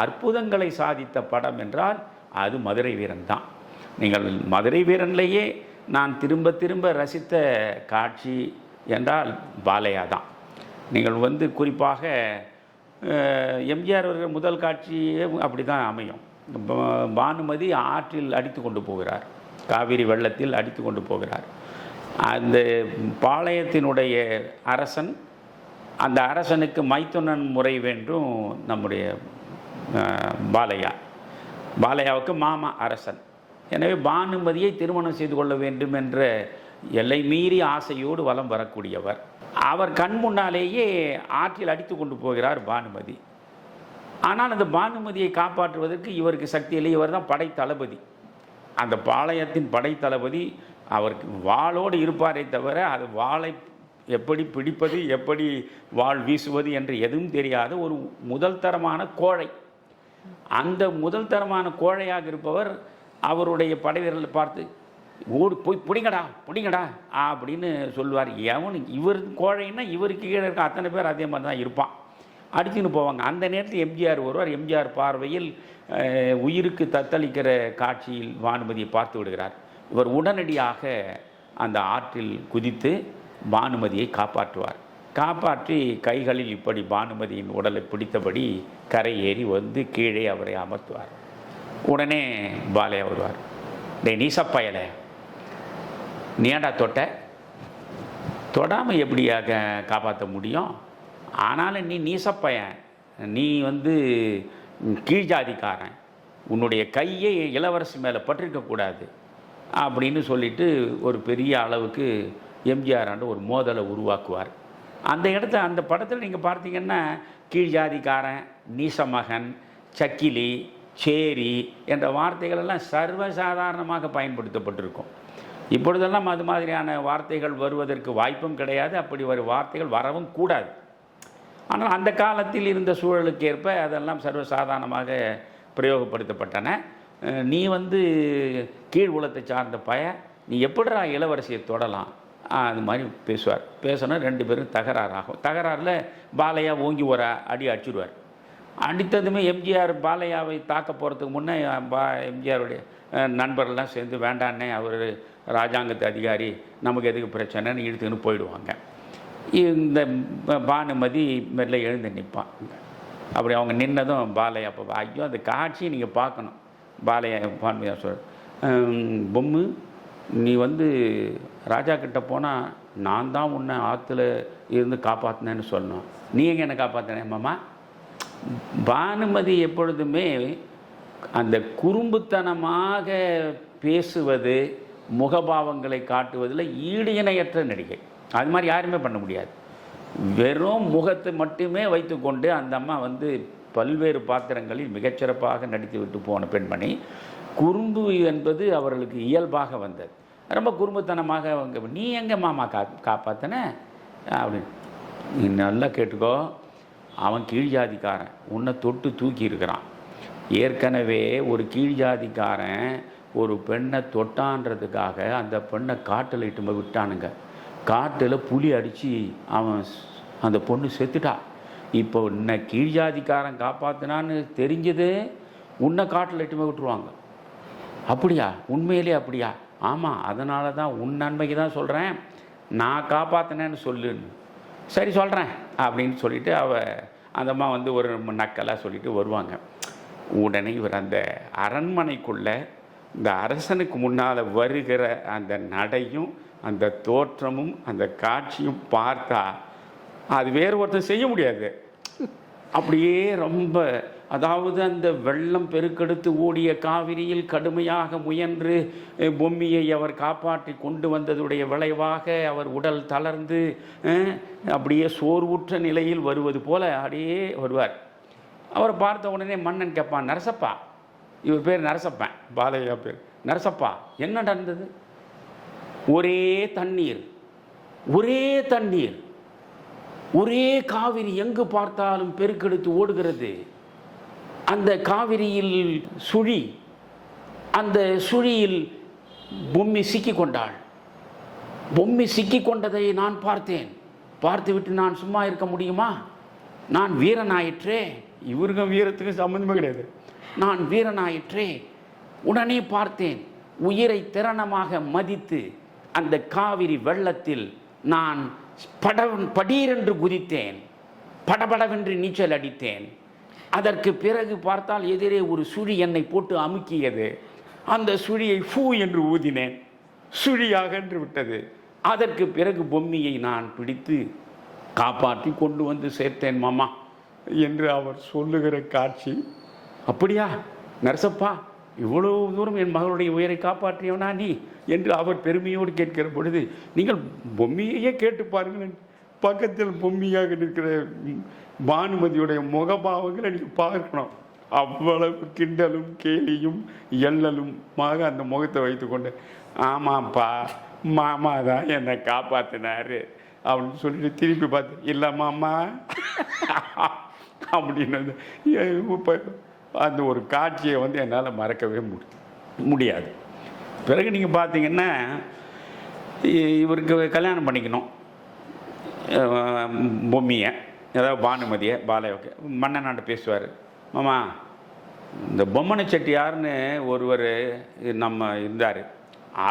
அற்புதங்களை சாதித்த படம் என்றால் அது மதுரை வீரன் தான். நீங்கள் மதுரை வீரன்லேயே நான் திரும்ப திரும்ப ரசித்த காட்சி என்றால் பாலையா தான். நீங்கள் வந்து குறிப்பாக எம்ஜிஆர் அவர்கள் முதல் காட்சியே அப்படி தான் அமையும். பானுமதி ஆற்றில் அடித்து கொண்டு போகிறார், காவிரி வெள்ளத்தில் அடித்து கொண்டு போகிறார். அந்த பாளையத்தினுடைய அரசன், அந்த அரசனுக்கு மைத்துனன் முறை வேண்டும் நம்முடைய பாலையாவுக்கு மாமா அரசன். எனவே பானுமதியை திருமணம் செய்து கொள்ள வேண்டும் என்ற எல்லை மீறி ஆசையோடு வலம் வரக்கூடியவர். அவர் கண் முன்னாலேயே ஆற்றில் அடித்து கொண்டு போகிறார் பானுமதி. ஆனால் அந்த பானுமதியை காப்பாற்றுவதற்கு இவருக்கு சக்தி இல்லை, இவர் தான் படை தளபதி. அந்த பாளையத்தின் படைத்தளபதி அவருக்கு வாளோடு இருப்பாரே தவிர அது வாளை எப்படி பிடிப்பது, எப்படி வாள் வீசுவது என்று எதுவும் தெரியாத ஒரு முதல் தரமான கோழை. அந்த முதல் தரமான கோழையாக இருப்பவர் அவருடைய படைவீரர்களை பார்த்து ஓடு போய் பிடிங்கடா பிடிங்கடா அப்படின்னு சொல்லுவார். எவனுக்கு இவர் கோழைன்னா இவருக்கு கீழே இருக்க அத்தனை பேர் அதே மாதிரி தான் இருப்பான், அடிச்சுன்னு போவாங்க. அந்த நேரத்தில் எம்ஜிஆர் வருவார். எம்ஜிஆர் பார்வையில் உயிருக்கு தத்தளிக்கிற காட்சியில் பானுமதியை பார்த்து விடுகிறார். இவர் உடனடியாக அந்த ஆற்றில் குதித்து பானுமதியை காப்பாற்றுவார். காப்பாற்றி கைகளில் இப்படி பானுமதியின் உடலை பிடித்தபடி கரை ஏறி வந்து கீழே அவரை அமர்த்துவார். உடனே பாலையா வருவார். டே நீசப்பயலை, நீ ஏண்டா தொட்ட? தொடாமல் எப்படியாக காப்பாற்ற முடியும்? ஆனாலும் நீ நீசப்பயன், நீ வந்து கீழ்ஜாதிக்காரன், உன்னுடைய கையை இளவரசி மேலே பற்றிருக்கக்கூடாது அப்படின்னு சொல்லிட்டு ஒரு பெரிய அளவுக்கு எம்ஜிஆர் ஆண்டு ஒரு மோதலை உருவாக்குவார். அந்த இடத்த அந்த படத்தில் நீங்கள் பார்த்தீங்கன்னா கீழ்ஜாதிக்காரன், நீசமகன், சக்கிலி, சேரி என்ற வார்த்தைகள் எல்லாம் சர்வசாதாரணமாக பயன்படுத்தப்பட்டிருக்கும். இப்பொழுதெல்லாம் அது மாதிரியான வார்த்தைகள் வருவதற்கு வாய்ப்பும் கிடையாது, அப்படி ஒரு வார்த்தைகள் வரவும் கூடாது. ஆனால் அந்த காலத்தில் இருந்த சூழலுக்கு ஏற்ப அதெல்லாம் சர்வசாதாரணமாக பிரயோகப்படுத்தப்பட்டன. நீ வந்து கீழ் குலத்தை சார்ந்த நீ எப்படிடா இளவரசியை தொடலாம், அது மாதிரி பேசுவார். பேசினா ரெண்டு பேரும் தகராறாகும். தகராறில் பாலையா ஓங்கி ஒரு அடி அடிச்சுடுவார். அடித்ததுமே எம்ஜிஆர் பாலையாவை தாக்க போகிறதுக்கு முன்னே எம்ஜிஆருடைய நண்பர்கள்லாம் சேர்ந்து வேண்டான்னே, அவர் ராஜாங்கத்து அதிகாரி, நமக்கு எதுக்கு பிரச்சனைன்னு இழுத்துக்கின்னு போயிடுவாங்க. இந்த பானுமதி மெல்ல எழுந்து நிற்பான். அப்படி அவங்க நின்னதும் பாலையா அப்போ ஐயோ அந்த காட்சியை நீங்கள் பார்க்கணும். பாலையா பானுமதியா சொல், பொம்மு நீ வந்து ராஜா கிட்ட போனால் நான் தான் உன்னை ஆற்றுல இருந்து காப்பாற்றினேன்னு சொல்லணும், நீ எங்கே என்னை காப்பாற்றினேன் மாமா? பானுமதி எப்பொழுதுமே அந்த குறும்புத்தனமாக பேசுவது, முகபாவங்களை காட்டுவதில் ஈடு இணையற்ற நடிகை. அது மாதிரி யாருமே பண்ண முடியாது. வெறும் முகத்தை மட்டுமே வைத்துக்கொண்டு அந்த அம்மா வந்து பல்வேறு பாத்திரங்களில் மிகச்சிறப்பாக நடித்து விட்டு போன பெண்மணி. குறும்பு என்பது அவர்களுக்கு இயல்பாக வந்தது. ரொம்ப குறும்புத்தனமாக அவங்க, நீ எங்கே மாமா காப்பாற்றின அப்படின்னு. நீ நல்லா கேட்டுக்கோ, அவன் கீழ்ஜாதிக்காரன், உன்னை தொட்டு தூக்கி இருக்கிறான். ஏற்கனவே ஒரு கீழ்ஜாதிக்காரன் ஒரு பெண்ணை தொட்டான்றதுக்காக அந்த பெண்ணை காட்டில் இட்டு போய் விட்டானுங்க. காட்டில் புலி அடித்து அவன் அந்த பொண்ணு செத்துட்டா. இப்போ உன்னை கீழ்ஜாதிக்காரன் காப்பாற்றினான்னு தெரிஞ்சது, உன்னை காட்டில் இட்டு போய் விட்டுருவாங்க. அப்படியா? உண்மையிலே அப்படியா? ஆமாம், அதனால தான் உன் நன்மைக்கு தான் சொல்கிறேன், நான் காப்பாற்றினேன்னு சொல்லுன்னு. சரி சொல்கிறேன் அப்படின்னு சொல்லிவிட்டு அந்த அம்மா வந்து ஒரு நக்கலாக சொல்லிவிட்டு வருவாங்க. உடனே இவர் அந்த அரண்மனைக்குள்ளே இந்த அரசனுக்கு முன்னால் வருகிற அந்த நடையும் அந்த தோற்றமும் அந்த காட்சியும் பார்த்தா அது வேறு ஒருத்தர் செய்ய முடியாது. அப்படியே ரொம்ப, அதாவது அந்த வெள்ளம் பெருக்கெடுத்து ஓடிய காவிரியில் கடுமையாக முயன்று பொம்மியை அவர் காப்பாற்றி கொண்டு வந்ததுடைய விளைவாக அவர் உடல் தளர்ந்து அப்படியே சோர்வுற்ற நிலையில் வருவது போல அப்படியே வருவார். அவரை பார்த்த உடனே மன்னன் கேட்பான், நரசப்பா, இவர் பேர் நரசப்பன், பாலையா பேர் நரசப்பா, என்ன நடந்தது? ஒரே தண்ணீர், ஒரே தண்ணீர், ஒரே காவிரி, எங்கு பார்த்தாலும் பெருக்கெடுத்து ஓடுகிறது. அந்த காவிரியில் சுழி, அந்த சுழியில் பொம்மி சிக்கி கொண்டாள். பொம்மி சிக்கி கொண்டதை நான் பார்த்தேன். பார்த்துவிட்டு நான் சும்மா இருக்க முடியுமா? நான் வீரனாயிற்றே. இவருங்க வீரத்துக்கு சம்மந்தமே கிடையாது. நான் வீரனாயிற்றே. உடனே பார்த்தேன், உயிரை திறனமாக மதித்து அந்த காவிரி வெள்ளத்தில் நான் படீரென்று குதித்தேன், படபடவென்று நீச்சல் அடித்தேன். அதற்கு பிறகு பார்த்தால் எதிரே ஒரு சுழி என்னை போட்டு அமுக்கியது. அந்த சுழியை ஃபூ என்று ஊதினேன், சுழி அகன்று விட்டது. அதற்கு பிறகு பொம்மியை நான் பிடித்து காப்பாற்றி கொண்டு வந்து சேர்த்தேன் மாமா என்று அவர் சொல்லுகிற காட்சி. அப்படியா நரசப்பா, இவ்வளோ தூரம் என் மகளுடைய உயிரை காப்பாற்றியவனா நீ என்று அவர் பெருமையோடு கேட்கிற பொழுது, நீங்கள் பொம்மியையே கேட்டு பாருங்கள், பக்கத்தில் பொம்மியாக இருக்கிற பானுமதியுடைய முகபாவங்களை நீங்கள் பார்க்கணும். அவ்வளவு கிண்டலும் கேலியும் எள்ளலுமாக அந்த முகத்தை வைத்துக்கொண்டு, ஆமாப்பா மாமா தான் என்னை காப்பாற்றினாரு அப்படின்னு சொல்லிட்டு திருப்பி பார்த்து, இல்லை மாமா அப்படின்னு இப்போ அந்த ஒரு காட்சியை வந்து என்னால் மறக்கவே முடியாது. பிறகு நீங்கள் பார்த்தீங்கன்னா இவருக்கு கல்யாணம் பண்ணிக்கணும் பொம்மியை, ஏதாவது பானுமதியை பாலையாவுக்கு. மன்னனாண்ட பேசுவார், மாமா இந்த பொம்மனை செட்டியார்னு ஒருவர் நம்ம இருந்தார்,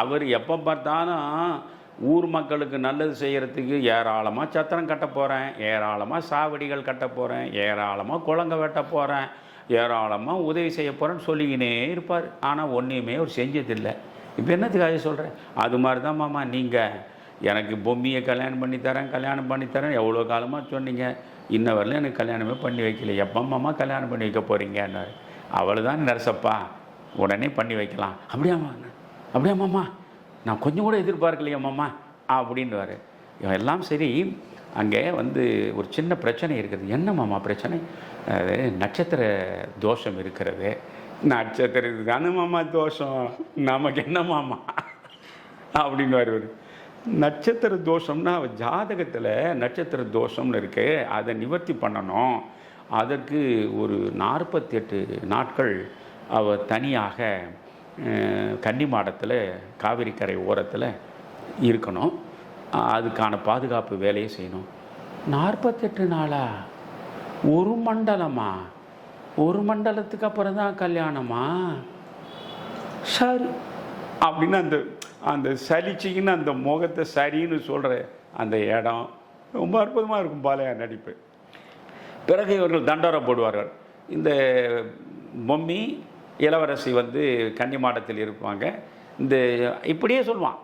அவர் எப்போ பார்த்தாலும் ஊர் மக்களுக்கு நல்லது செய்கிறதுக்கு ஏராளமாக சத்திரம் கட்ட போகிறேன், ஏராளமாக சாவடிகள் கட்ட போகிறேன், ஏராளமாக குளங்க வெட்ட போகிறேன், ஏராளமாக உதவி செய்ய போகிறேன்னு சொல்லிக்கினே இருப்பார். ஆனால் ஒன்றையுமே அவர் செஞ்சதில்லை. இப்போ என்னத்துக்காக சொல்கிறேன், அது மாதிரி தான் மாமா நீங்கள் எனக்கு பொம்மியை கல்யாணம் பண்ணித்தரேன் எவ்வளோ காலமாக சொன்னீங்க, இன்ன வரலையும் எனக்கு கல்யாணமே பண்ணி வைக்கல, எப்போ மாமா கல்யாணம் பண்ணி வைக்க போகிறீங்கன்னாரு. அவள் தான் நரசப்பா, உடனே பண்ணி வைக்கலாம். அப்படியா மாமா, நான் கொஞ்சம் கூட எதிர்பார்க்கலையா மாமா அப்படின்வார். எல்லாம் சரி, அங்கே வந்து ஒரு சின்ன பிரச்சனை இருக்குது. என்ன மாமா பிரச்சனை? அது நட்சத்திர தோஷம் இருக்கிறது. நட்சத்திரத்துக்கு தானே மாமா தோஷம், நமக்கு என்ன மாமா அப்படின்னு வருவார். நட்சத்திர தோஷம்னா ஜாதகத்தில் நட்சத்திர தோஷம்னு இருக்கு, அதை நிவர்த்தி பண்ணணும். அதற்கு ஒரு 48 நாட்கள் அவர் தனியாக கன்னிமாடத்தில் காவிரி கரை ஓரத்தில் இருக்கணும். அதுக்கான பாதுகாப்பு வேலையை செய்யணும். 48 நாளா? ஒரு மண்டலமா? ஒரு மண்டலத்துக்கு அப்புறம் தான் கல்யாணமா? சரி அப்படின்னு அந்த அந்த சலிச்சிக்கின்னு அந்த முகத்தை சரின்னு சொல்கிற அந்த இடம் ரொம்ப அற்புதமாக இருக்கும் பாலையா நடிப்பு. பிறகு இவர்கள் தண்டோரை போடுவார்கள். இந்த பொம்மி இளவரசி வந்து கன்னிமாடத்தில் இருப்பாங்க. இந்த இப்படியே சொல்லுவான்,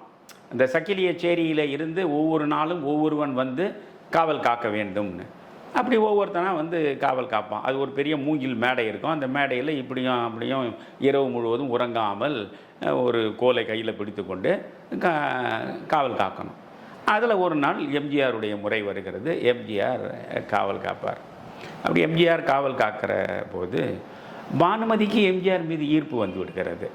இந்த சக்கிலிய சேரியில் இருந்து ஒவ்வொரு நாளும் ஒவ்வொருவன் வந்து காவல் காக்க வேண்டும்னு. அப்படி ஒவ்வொருத்தனாக வந்து காவல் காப்பான். அது ஒரு பெரிய மூங்கில் மேடை இருக்கும். அந்த மேடையில் இப்படியும் அப்படியும் இரவு முழுவதும் உறங்காமல் ஒரு கோலை கையில் பிடித்து கொண்டு காவல் காக்கணும். அதில் ஒரு நாள் எம்ஜிஆருடைய முறை வருகிறது. எம்ஜிஆர் காவல் காப்பார். அப்படி எம்ஜிஆர் காவல் காக்கிற போது பானுமதிக்கு எம்ஜிஆர் மீது ஈர்ப்பு வந்து விடுகிறது.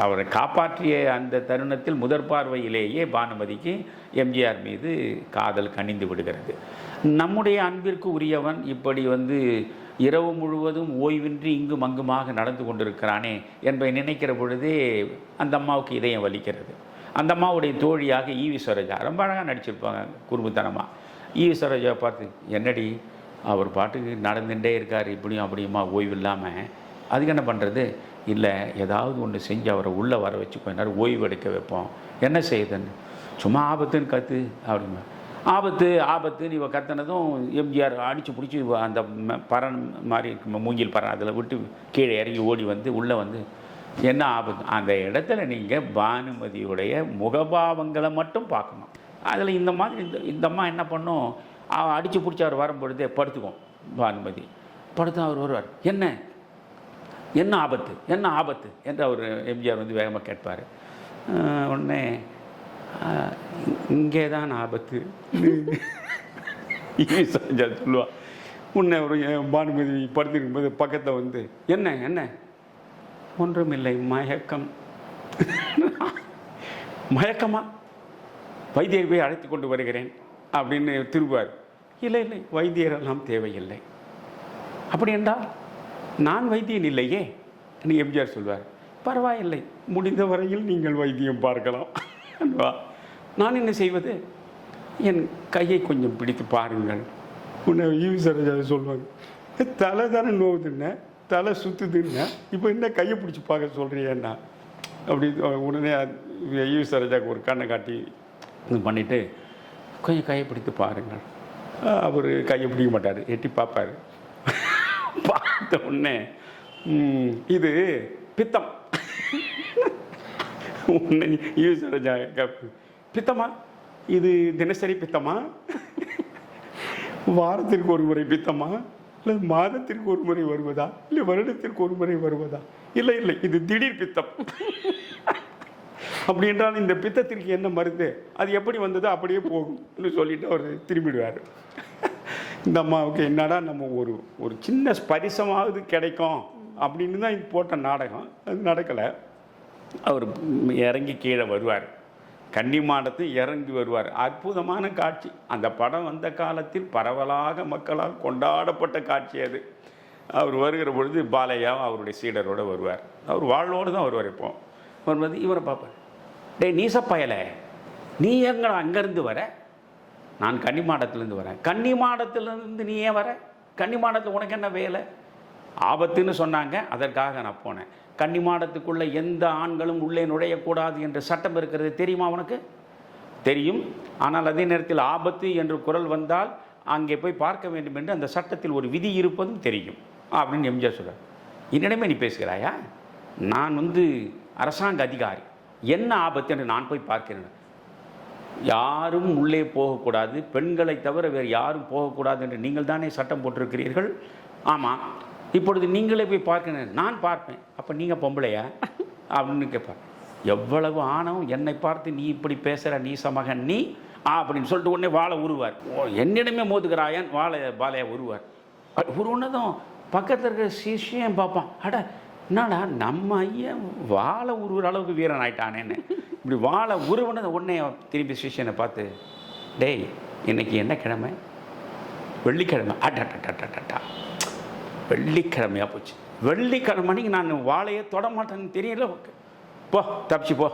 அவரை காப்பாற்றிய அந்த தருணத்தில் முதற் பார்வையிலேயே பானுமதிக்கு எம்ஜிஆர் மீது காதல் கனிந்து விடுகிறது. நம்முடைய அன்பிற்கு உரியவன் இப்படி வந்து இரவு முழுவதும் ஓய்வின்றி இங்கும் அங்குமாக நடந்து கொண்டிருக்கிறானே என்பதை நினைக்கிற பொழுதே அந்த அம்மாவுக்கு இதயம் வலிக்கிறது. அந்த அம்மாவுடைய தோழியாக ஈவி சரோஜா ரொம்ப அழகாக நடிச்சிருப்பாங்க, குறும்புத்தனமாக. ஈவி சரோஜா பார்த்து, என்னடி அவர் பாட்டுக்கு நடந்துகிட்டே இருக்கார் இப்படியும் அப்படியுமா ஓய்வு இல்லாமல், அதுக்கு என்ன பண்ணுறது? இல்லை, ஏதாவது ஒன்று செஞ்சு அவரை உள்ளே வர வச்சு கொஞ்ச நேரம் ஓய்வு எடுக்க வைப்போம். என்ன செய்யுதுன்னு சும்மா ஆபத்துன்னு கற்று அப்படிமா. ஆபத்துன்னு இவ கத்தினதும் எம்ஜிஆர் அடித்து பிடிச்சி அந்த பறன் மாதிரி மூங்கில் பறன் அதில் விட்டு கீழே இறங்கி ஓடி வந்து உள்ளே வந்து, என்ன ஆபத்து? அந்த இடத்துல நீங்கள் பானுமதியுடைய முகபாவங்களை மட்டும் பார்க்கணும். அதில் இந்த மாதிரி இந்த அம்மா என்ன பண்ணும், அடித்து பிடிச்சி அவர் வரும்பொழுதே படுத்துக்கும். பானுமதி படுத்து அவர் வருவார், என்ன ஆபத்து என்று அவர் எம்ஜிஆர் வந்து வேகமாக கேட்பார். உடனே இங்கே தான் ஆபத்து சொல்லுவாள். உன்னை ஒரு பானுமதி படுத்துருக்கும்போது பக்கத்தில் வந்து, என்ன ஒன்றுமில்லை, மயக்கமா, வைத்தியரை போய் அழைத்து கொண்டு வருகிறேன் அப்படின்னு திரும்புவார். இல்லை வைத்தியரெல்லாம் தேவையில்லை. அப்படி என்றால் நான் வைத்தியன் இல்லையே என்று எம்ஜிஆர் சொல்வார். பரவாயில்லை, முடிந்த வரையில் நீங்கள் வைத்தியம் பார்க்கலாம். நான் என்ன செய்வது? என் கையை கொஞ்சம் பிடித்து பாருங்கள். உன்னை ஈவி சரோஜா சொல்லுவாங்க, தலை தானே நோவுதுன்னா, தலை சுற்றுதுன்னா, இப்போ என்ன கையை பிடிச்சி பார்க்க சொல்கிறியன்னா அப்படி. உடனே ஈவி சரோஜாவுக்கு ஒரு கண்ணை காட்டி இது பண்ணிவிட்டு, கொஞ்சம் கையை பிடித்து பாருங்கள். அவர் கையை பிடிக்க மாட்டார், எட்டி பார்ப்பார். பார்த்த உடனே இது பித்தம். உடனே ஈவி சரோஜா பித்தமா? இது தினசரி பித்தமா? வாரத்திற்கு ஒரு முறை பித்தமா? இல்லை மாதத்திற்கு ஒரு முறை வருவதா? இல்லை வருடத்திற்கு ஒரு முறை வருவதா? இல்லை இது திடீர் பித்தம். அப்படி என்றால் இந்த பித்தத்திற்கு என்ன மருந்து? அது எப்படி வந்ததோ அப்படியே போகும்னு சொல்லிட்டு அவர் திரும்பிடுவார். இந்த அம்மாவுக்கு என்னடா நம்ம ஒரு சின்ன ஸ்பரிசமாவது கிடைக்கும் அப்படின்னு தான் போட்ட நாடகம். அது நடக்கலை. அவர் இறங்கி கீழே வருவார், கன்னிமாடத்து இறங்கி வருவார். அற்புதமான காட்சி. அந்த படம் வந்த காலத்தில் பரவலாக மக்களால் கொண்டாடப்பட்ட காட்சி அது. அவர் வருகிற பொழுது பாலையா அவருடைய சீடரோடு வருவார். அவர் வாழ்வோடு தான் வருவார். இப்போ வரும்போது இவரை பார்ப்பார். டே நீசப்பயலை, நீ எங்க அங்கேருந்து வர? நான் கன்னிமாடத்துலேருந்து வரேன். கன்னிமாடத்துலேருந்து நீ ஏன் வர? கன்னிமாடத்தில் உனக்கு என்ன வேலை? ஆபத்துன்னு சொன்னாங்க, அதற்காக நான் போனேன். கன்னிமாடத்துக்குள்ளே எந்த ஆண்களும் உள்ளே நுழையக்கூடாது என்ற சட்டம் இருக்கிறது தெரியுமா உனக்கு? தெரியும். ஆனால் அதே நேரத்தில் ஆபத்து என்று குரல் வந்தால் அங்கே போய் பார்க்க வேண்டும் என்று அந்த சட்டத்தில் ஒரு விதி இருப்பதும் தெரியும் அப்படின்னு எம்ஜிஆர் சொல்கிறார். என்னிடமே நீ பேசுகிறாயா? நான் அரசாங்க அதிகாரி, என்ன ஆபத்து என்று நான் போய் பார்க்கிறேன். யாரும் உள்ளே போகக்கூடாது, பெண்களை தவிர வேறு யாரும் போகக்கூடாது என்று நீங்கள் தானே சட்டம் போட்டிருக்கிறீர்கள். ஆமாம், இப்பொழுது நீங்களே போய் பார்க்கிறேன். நான் பார்ப்பேன். அப்போ நீங்கள் பொம்பளையா அப்படின்னு கேட்பார். எவ்வளவு ஆணவம்! என்னை பார்த்து நீ இப்படி பேசுகிற நீசமகன் நீ அப்படின்னு சொல்லிட்டு உடனே வாழை உருவார். என்னிடமே மோதுகிறாயன் வாழையை உருவார். உருவனதும் பக்கத்தில் இருக்கிற சிஷ்யம் பார்ப்பான். அட என்னடா நம்ம ஐயன் வாழை உருவுற அளவுக்கு வீரன் ஆயிட்டானேன்னு. இப்படி வாழை உருவனது உடனே திரும்பி சிஷ்யனை பார்த்து, டேய் இன்னைக்கு என்ன கிழமை? வெள்ளிக்கிழமை. அட்டா வெள்ளிக்கிழமையாக போச்சு. வெள்ளிக்கிழமைக்கு நான் வாழையை தொட மாட்டேன்னு தெரியல. போ தப்பிச்சு போ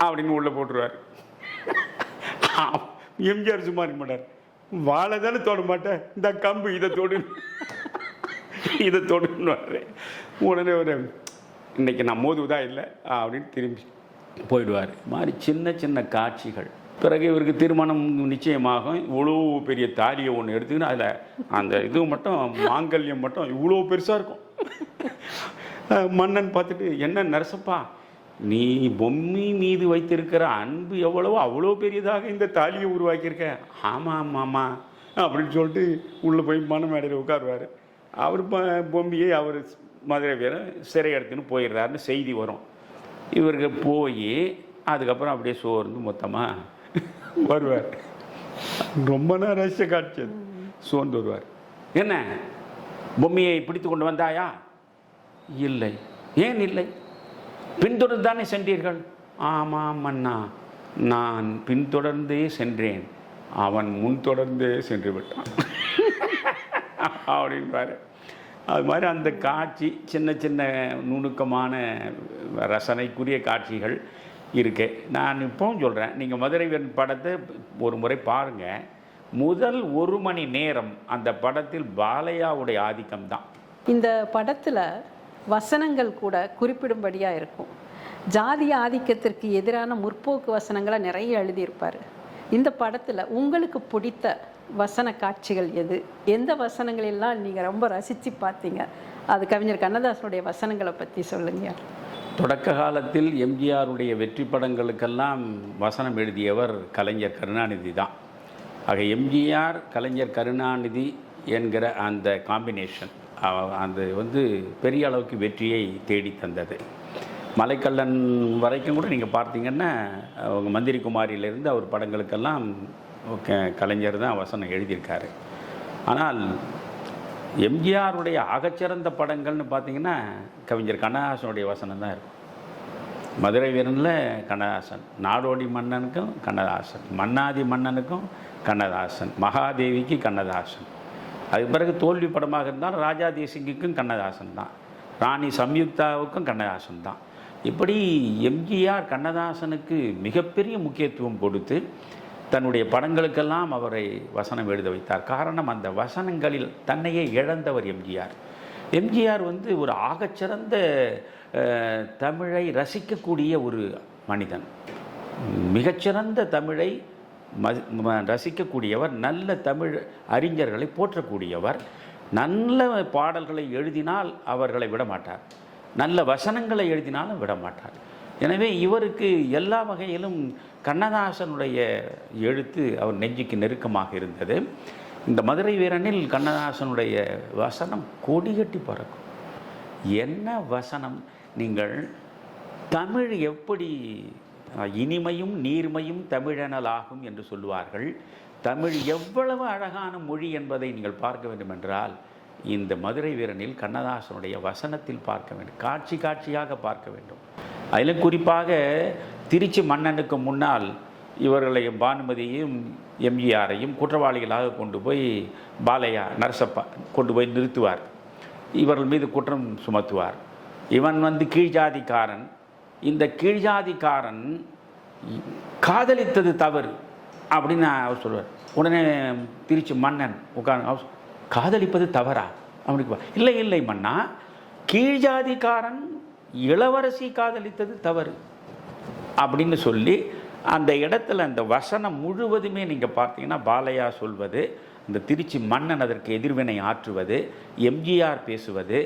அப்படின்னு உள்ளே போட்டுருவார். எம்ஜிஆர் சும்மா இருக்க மாட்டார். வாழை தானே தொட மாட்டேன், இந்த கம்பு இதை தொடுன்னு உடனே ஒரு இன்னைக்கு நான் மோதுவதா இல்லை அப்படின்னு திரும்பி போயிடுவார். இது மாதிரி சின்ன சின்ன காட்சிகள். பிறகு இவருக்கு திருமணம் நிச்சயமாகும். இவ்வளோ பெரிய தாலியை ஒன்று எடுத்துக்கின்னு அதில் அந்த இது மட்டும் மாங்கல்யம் மட்டும் இவ்வளோ பெருசாக இருக்கும். மன்னன் பார்த்துட்டு, என்ன நரசப்பா நீ பொம்மி மீது வைத்திருக்கிற அன்பு எவ்வளவோ அவ்வளோ பெரியதாக இந்த தாலியை உருவாக்கியிருக்க. ஆமாம் ஆமாம் அப்படின்னு சொல்லிட்டு உள்ளே போய் மன மேடையில் உட்காருவார். அவர் பொம்மியை அவர் மதுரை வீரன் சிறை எடுத்துன்னு போயிடுறாருன்னு செய்தி வரும். இவருக்கு போய் அதுக்கப்புறம் அப்படியே சோர்ந்து மொத்தமாக வருவார். ரொம்ப நேரம் ரசிச்ச காட்சி அது. சோர்ந்து வருவார். என்ன பொம்மியை பிடித்து கொண்டு வந்தாயா? இல்லை. ஏன் இல்லை? பின்தொடர்ந்து தானே சென்றீர்கள்? ஆமாம் மன்னா, நான் பின்தொடர்ந்தே சென்றேன், அவன் முன்தொடர்ந்தே சென்று விட்டான் அப்படின்பாரு. அது மாதிரி அந்த காட்சி சின்ன சின்ன நுணுக்கமான ரசனைக்குரிய காட்சிகள் இருக்கு. நான் இப்போவும் சொல்கிறேன், நீங்கள் மதுரை வீரன் படத்தை ஒரு முறை பாருங்கள். முதல் 1 மணி நேரம் அந்த படத்தில் பாலையாவுடைய ஆதிக்கம் தான். இந்த படத்தில் வசனங்கள் கூட குறிப்பிடும்படியாக இருக்கும். ஜாதிய ஆதிக்கத்திற்கு எதிரான முற்போக்கு வசனங்களை நிறைய எழுதியிருப்பார். இந்த படத்தில் உங்களுக்கு பிடித்த வசன காட்சிகள் எது? எந்த வசனங்களெல்லாம் நீங்கள் ரொம்ப ரசித்து பார்த்தீங்க? அது கவிஞர் கண்ணதாசனுடைய வசனங்களை பற்றி சொல்லுங்க. தொடக்க காலத்தில் எம்ஜிஆருடைய வெற்றி படங்களுக்கெல்லாம் வசனம் எழுதியவர் கலைஞர் கருணாநிதி தான். ஆக எம்ஜிஆர் கலைஞர் கருணாநிதி என்கிற அந்த காம்பினேஷன் அது பெரிய அளவுக்கு வெற்றியை தேடி தந்தது. மலைக்கல்லன் வரைக்கும் கூட நீங்கள் பார்த்தீங்கன்னா அவங்க மந்திரி குமாரியிலேருந்து அவர் படங்களுக்கெல்லாம் கலைஞர் தான் வசனம் எழுதியிருக்காரு. ஆனால் எம்ஜிஆருடைய ஆகச்சிறந்த படங்கள்னு பார்த்தீங்கன்னா கவிஞர் கண்ணதாசனுடைய வசனம் தான் இருக்கும். மதுரை வீரனில் கண்ணதாசன், நாடோடி மன்னனுக்கும் கண்ணதாசன், மன்னாதி மன்னனுக்கும் கண்ணதாசன், மகாதேவிக்கு கண்ணதாசன். அதுக்கு பிறகு தோல்வி படமாக இருந்தால் ராஜா தேசிங்குக்கும் கண்ணதாசன் தான், ராணி சம்யுக்தாவுக்கும் கண்ணதாசன் தான். இப்படி எம்ஜிஆர் கண்ணதாசனுக்கு மிகப்பெரிய முக்கியத்துவம் கொடுத்து தன்னுடைய படங்களுக்கெல்லாம் அவரை வசனம் எழுத வைத்தார். காரணம், அந்த வசனங்களில் தன்னையே இழந்தவர் எம்ஜிஆர். எம்ஜிஆர் ஒரு ஆகச்சிறந்த தமிழை ரசிக்கக்கூடிய ஒரு மனிதன், மிகச்சிறந்த தமிழை ரசிக்கக்கூடியவர், நல்ல தமிழ் அறிஞர்களை போற்றக்கூடியவர். நல்ல பாடல்களை எழுதினால் அவர்களை விடமாட்டார், நல்ல வசனங்களை எழுதினாலும் விடமாட்டார். எனவே இவருக்கு எல்லா வகையிலும் கண்ணதாசனுடைய எழுத்து அவர் நெஞ்சுக்கு நெருக்கமாக இருந்தது. இந்த மதுரை வீரனில் கண்ணதாசனுடைய வசனம் கொடிகட்டி பறக்கும். என்ன வசனம்! நீங்கள் தமிழ் எப்படி இனிமையும் நீர்மையும் தமிழெனலாகும் என்று சொல்லுவார்கள். தமிழ் எவ்வளவு அழகான மொழி என்பதை நீங்கள் பார்க்க வேண்டும் என்றால் இந்த மதுரை வீரனில் கண்ணதாசனுடைய வசனத்தில் பார்க்க வேண்டும், காட்சி காட்சியாக பார்க்க வேண்டும். அதில் குறிப்பாக திருச்சி மன்னனுக்கு முன்னால் இவர்களையும் பானுமதியையும் எம்ஜிஆரையும் குற்றவாளிகளாக கொண்டு போய் பாலையா நரசப்பா கொண்டு போய் நிறுத்துவார். இவர்கள் மீது குற்றம் சுமத்துவார். இவன் வந்து கீழ்ஜாதிக்காரன், இந்த கீழ்ஜாதிக்காரன் காதலித்தது தவறு அப்படின்னு அவர் சொல்லுவார். உடனே திருச்சி மன்னன் உட்கார்ந்து, காதலிப்பது தவறா அப்படி? இல்லை இல்லை மன்னா, கீழ்ஜாதிக்காரன் இளவரசி காதலித்தது தவறு அப்படின்னு சொல்லி அந்த இடத்துல அந்த வசனம் முழுவதுமே நீங்கள் பார்த்தீங்கன்னா பாலையா சொல்வது, இந்த திருச்சி மன்னன் அதற்கு எதிர்வினை ஆற்றுவது, எம்ஜிஆர் பேசுவது,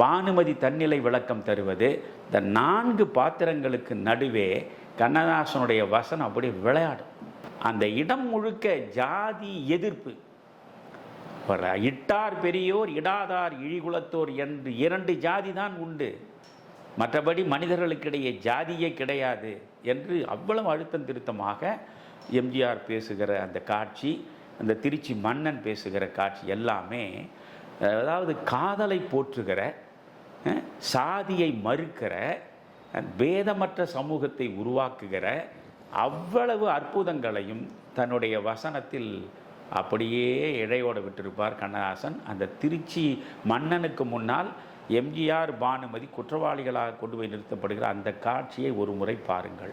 பானுமதி தன்னிலை விளக்கம் தருவது, இந்த 4 பாத்திரங்களுக்கு நடுவே கண்ணதாசனுடைய வசனம் அப்படி விளையாடும். அந்த இடம் முழுக்க ஜாதி எதிர்ப்பு. இட்டார் பெரியோர் இடாதார் இழிகுலத்தோர் என்று 2 ஜாதி தான் உண்டு, மற்றபடி மனிதர்களுக்கிடையே ஜாதியே கிடையாது என்று அவ்வளவு அழுத்தம் திருத்தமாக எம்ஜிஆர் பேசுகிற அந்த காட்சி, அந்த திருச்சி மன்னன் பேசுகிற காட்சி எல்லாமே, அதாவது காதலை போற்றுகிற, சாதியை மறுக்கிற, பேதமற்ற சமூகத்தை உருவாக்குகிற அவ்வளவு அற்புதங்களையும் தன்னுடைய வசனத்தில் அப்படியே இழையோடு விட்டிருப்பார் கண்ணதாசன். அந்த திருச்சி மன்னனுக்கு முன்னால் எம்ஜிஆர் பானுமதி குற்றவாளிகளாக கொண்டு போய் நிறுத்தப்படுகிற அந்த காட்சியை ஒரு முறை பாருங்கள்.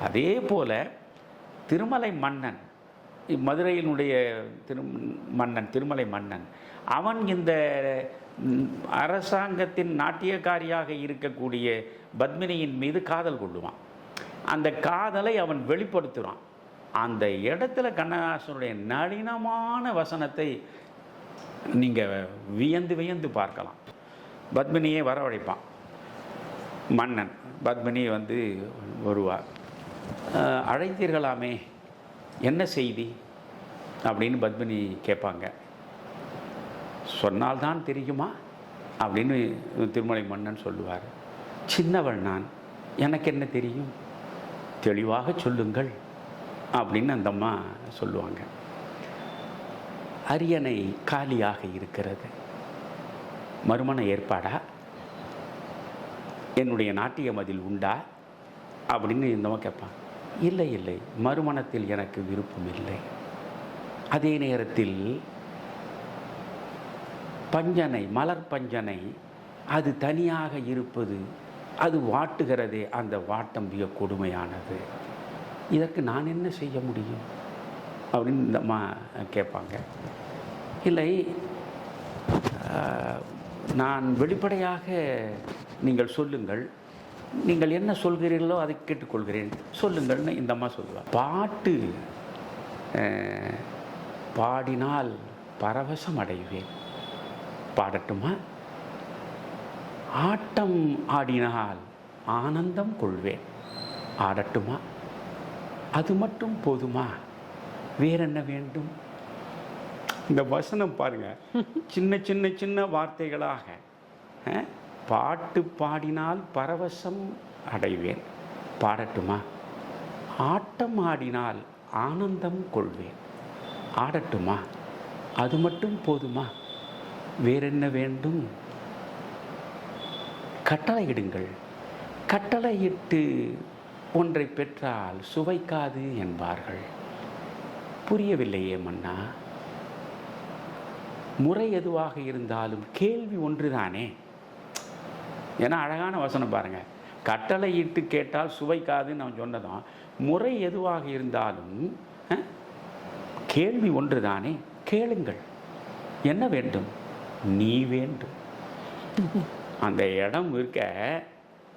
அதே போல திருமலை மன்னன், மதுரையினுடைய திருமலை மன்னன், அவன் இந்த அரசாங்கத்தின் நாட்டியக்காரியாக இருக்கக்கூடிய பத்மினியின் மீது காதல் கொள்ளுவான். அந்த காதலை அவன் வெளிப்படுத்துகிறான். அந்த இடத்துல கண்ணதாசனுடைய நளினமான வசனத்தை நீங்கள் வியந்து வியந்து பார்க்கலாம். பத்மினியை வரவழைப்பான் மன்னன். பத்மினி வந்து வருவார். அழைத்தீர்களாமே, என்ன செய்தி அப்படின்னு பத்மினி கேட்பாங்க. சொன்னால்தான் தெரியுமா அப்படின்னு திருமலை மன்னன் சொல்லுவார். சின்னவள் நான், எனக்கு என்ன தெரியும், தெளிவாக சொல்லுங்கள் அப்படின்னு அந்த அம்மா சொல்லுவாங்க. அரியணை காலியாக இருக்கிறது, மறுமண ஏற்பாடா, என்னுடைய நாட்டியம் அதில் உண்டா அப்படின்னு இந்தம்மா கேட்பான். இல்லை இல்லை, மறுமணத்தில் எனக்கு விருப்பம் இல்லை. அதே நேரத்தில் பஞ்சனை, மலர் பஞ்சனை, அது தனியாக இருப்பது, அது வாட்டுகிறதே, அந்த வாட்டம் மிக கொடுமையானது, இதற்கு நான் என்ன செய்ய முடியும் அப்படின்னு இந்த அம்மா கேட்பாங்க. இல்லை, நான் வெளிப்படையாக நீங்கள் சொல்லுங்கள், நீங்கள் என்ன சொல்கிறீர்களோ அதை கேட்டுக்கொள்கிறேன், சொல்லுங்கள்னு இந்த அம்மா சொல்லுவாள். பாட்டு பாடினால் பரவசம் அடைவேன், பாடட்டுமா? ஆட்டம் ஆடினால் ஆனந்தம் கொள்வேன், ஆடட்டுமா? அது மட்டும் போதுமா, வேறென்ன வேண்டும்? இந்த வசனம் பாருங்க, சின்ன சின்ன சின்ன வார்த்தைகளாக, பாட்டு பாடினால் பரவசம் அடைவேன், பாடட்டுமா? ஆட்டம் ஆடினால் ஆனந்தம் கொள்வேன், ஆடட்டுமா? அது மட்டும் போதுமா, வேறென்ன வேண்டும்? கட்டளையிடுங்கள், கட்டளையிட்டு ஒன்றை பெற்றால் சுவைக்காது என்பார்கள். புரியவில்லையே மன்னா, முறை எதுவாக இருந்தாலும் கேள்வி ஒன்றுதானே. ஏன்னா அழகான வசனம் பாருங்க, கட்டளையிட்டு கேட்டால் சுவைக்காதுன்னு அவன் சொன்னதும், முறை எதுவாக இருந்தாலும் கேள்வி ஒன்றுதானே, கேளுங்கள், என்ன வேண்டும்? நீ வேண்டும். அந்த இடம் இருக்க,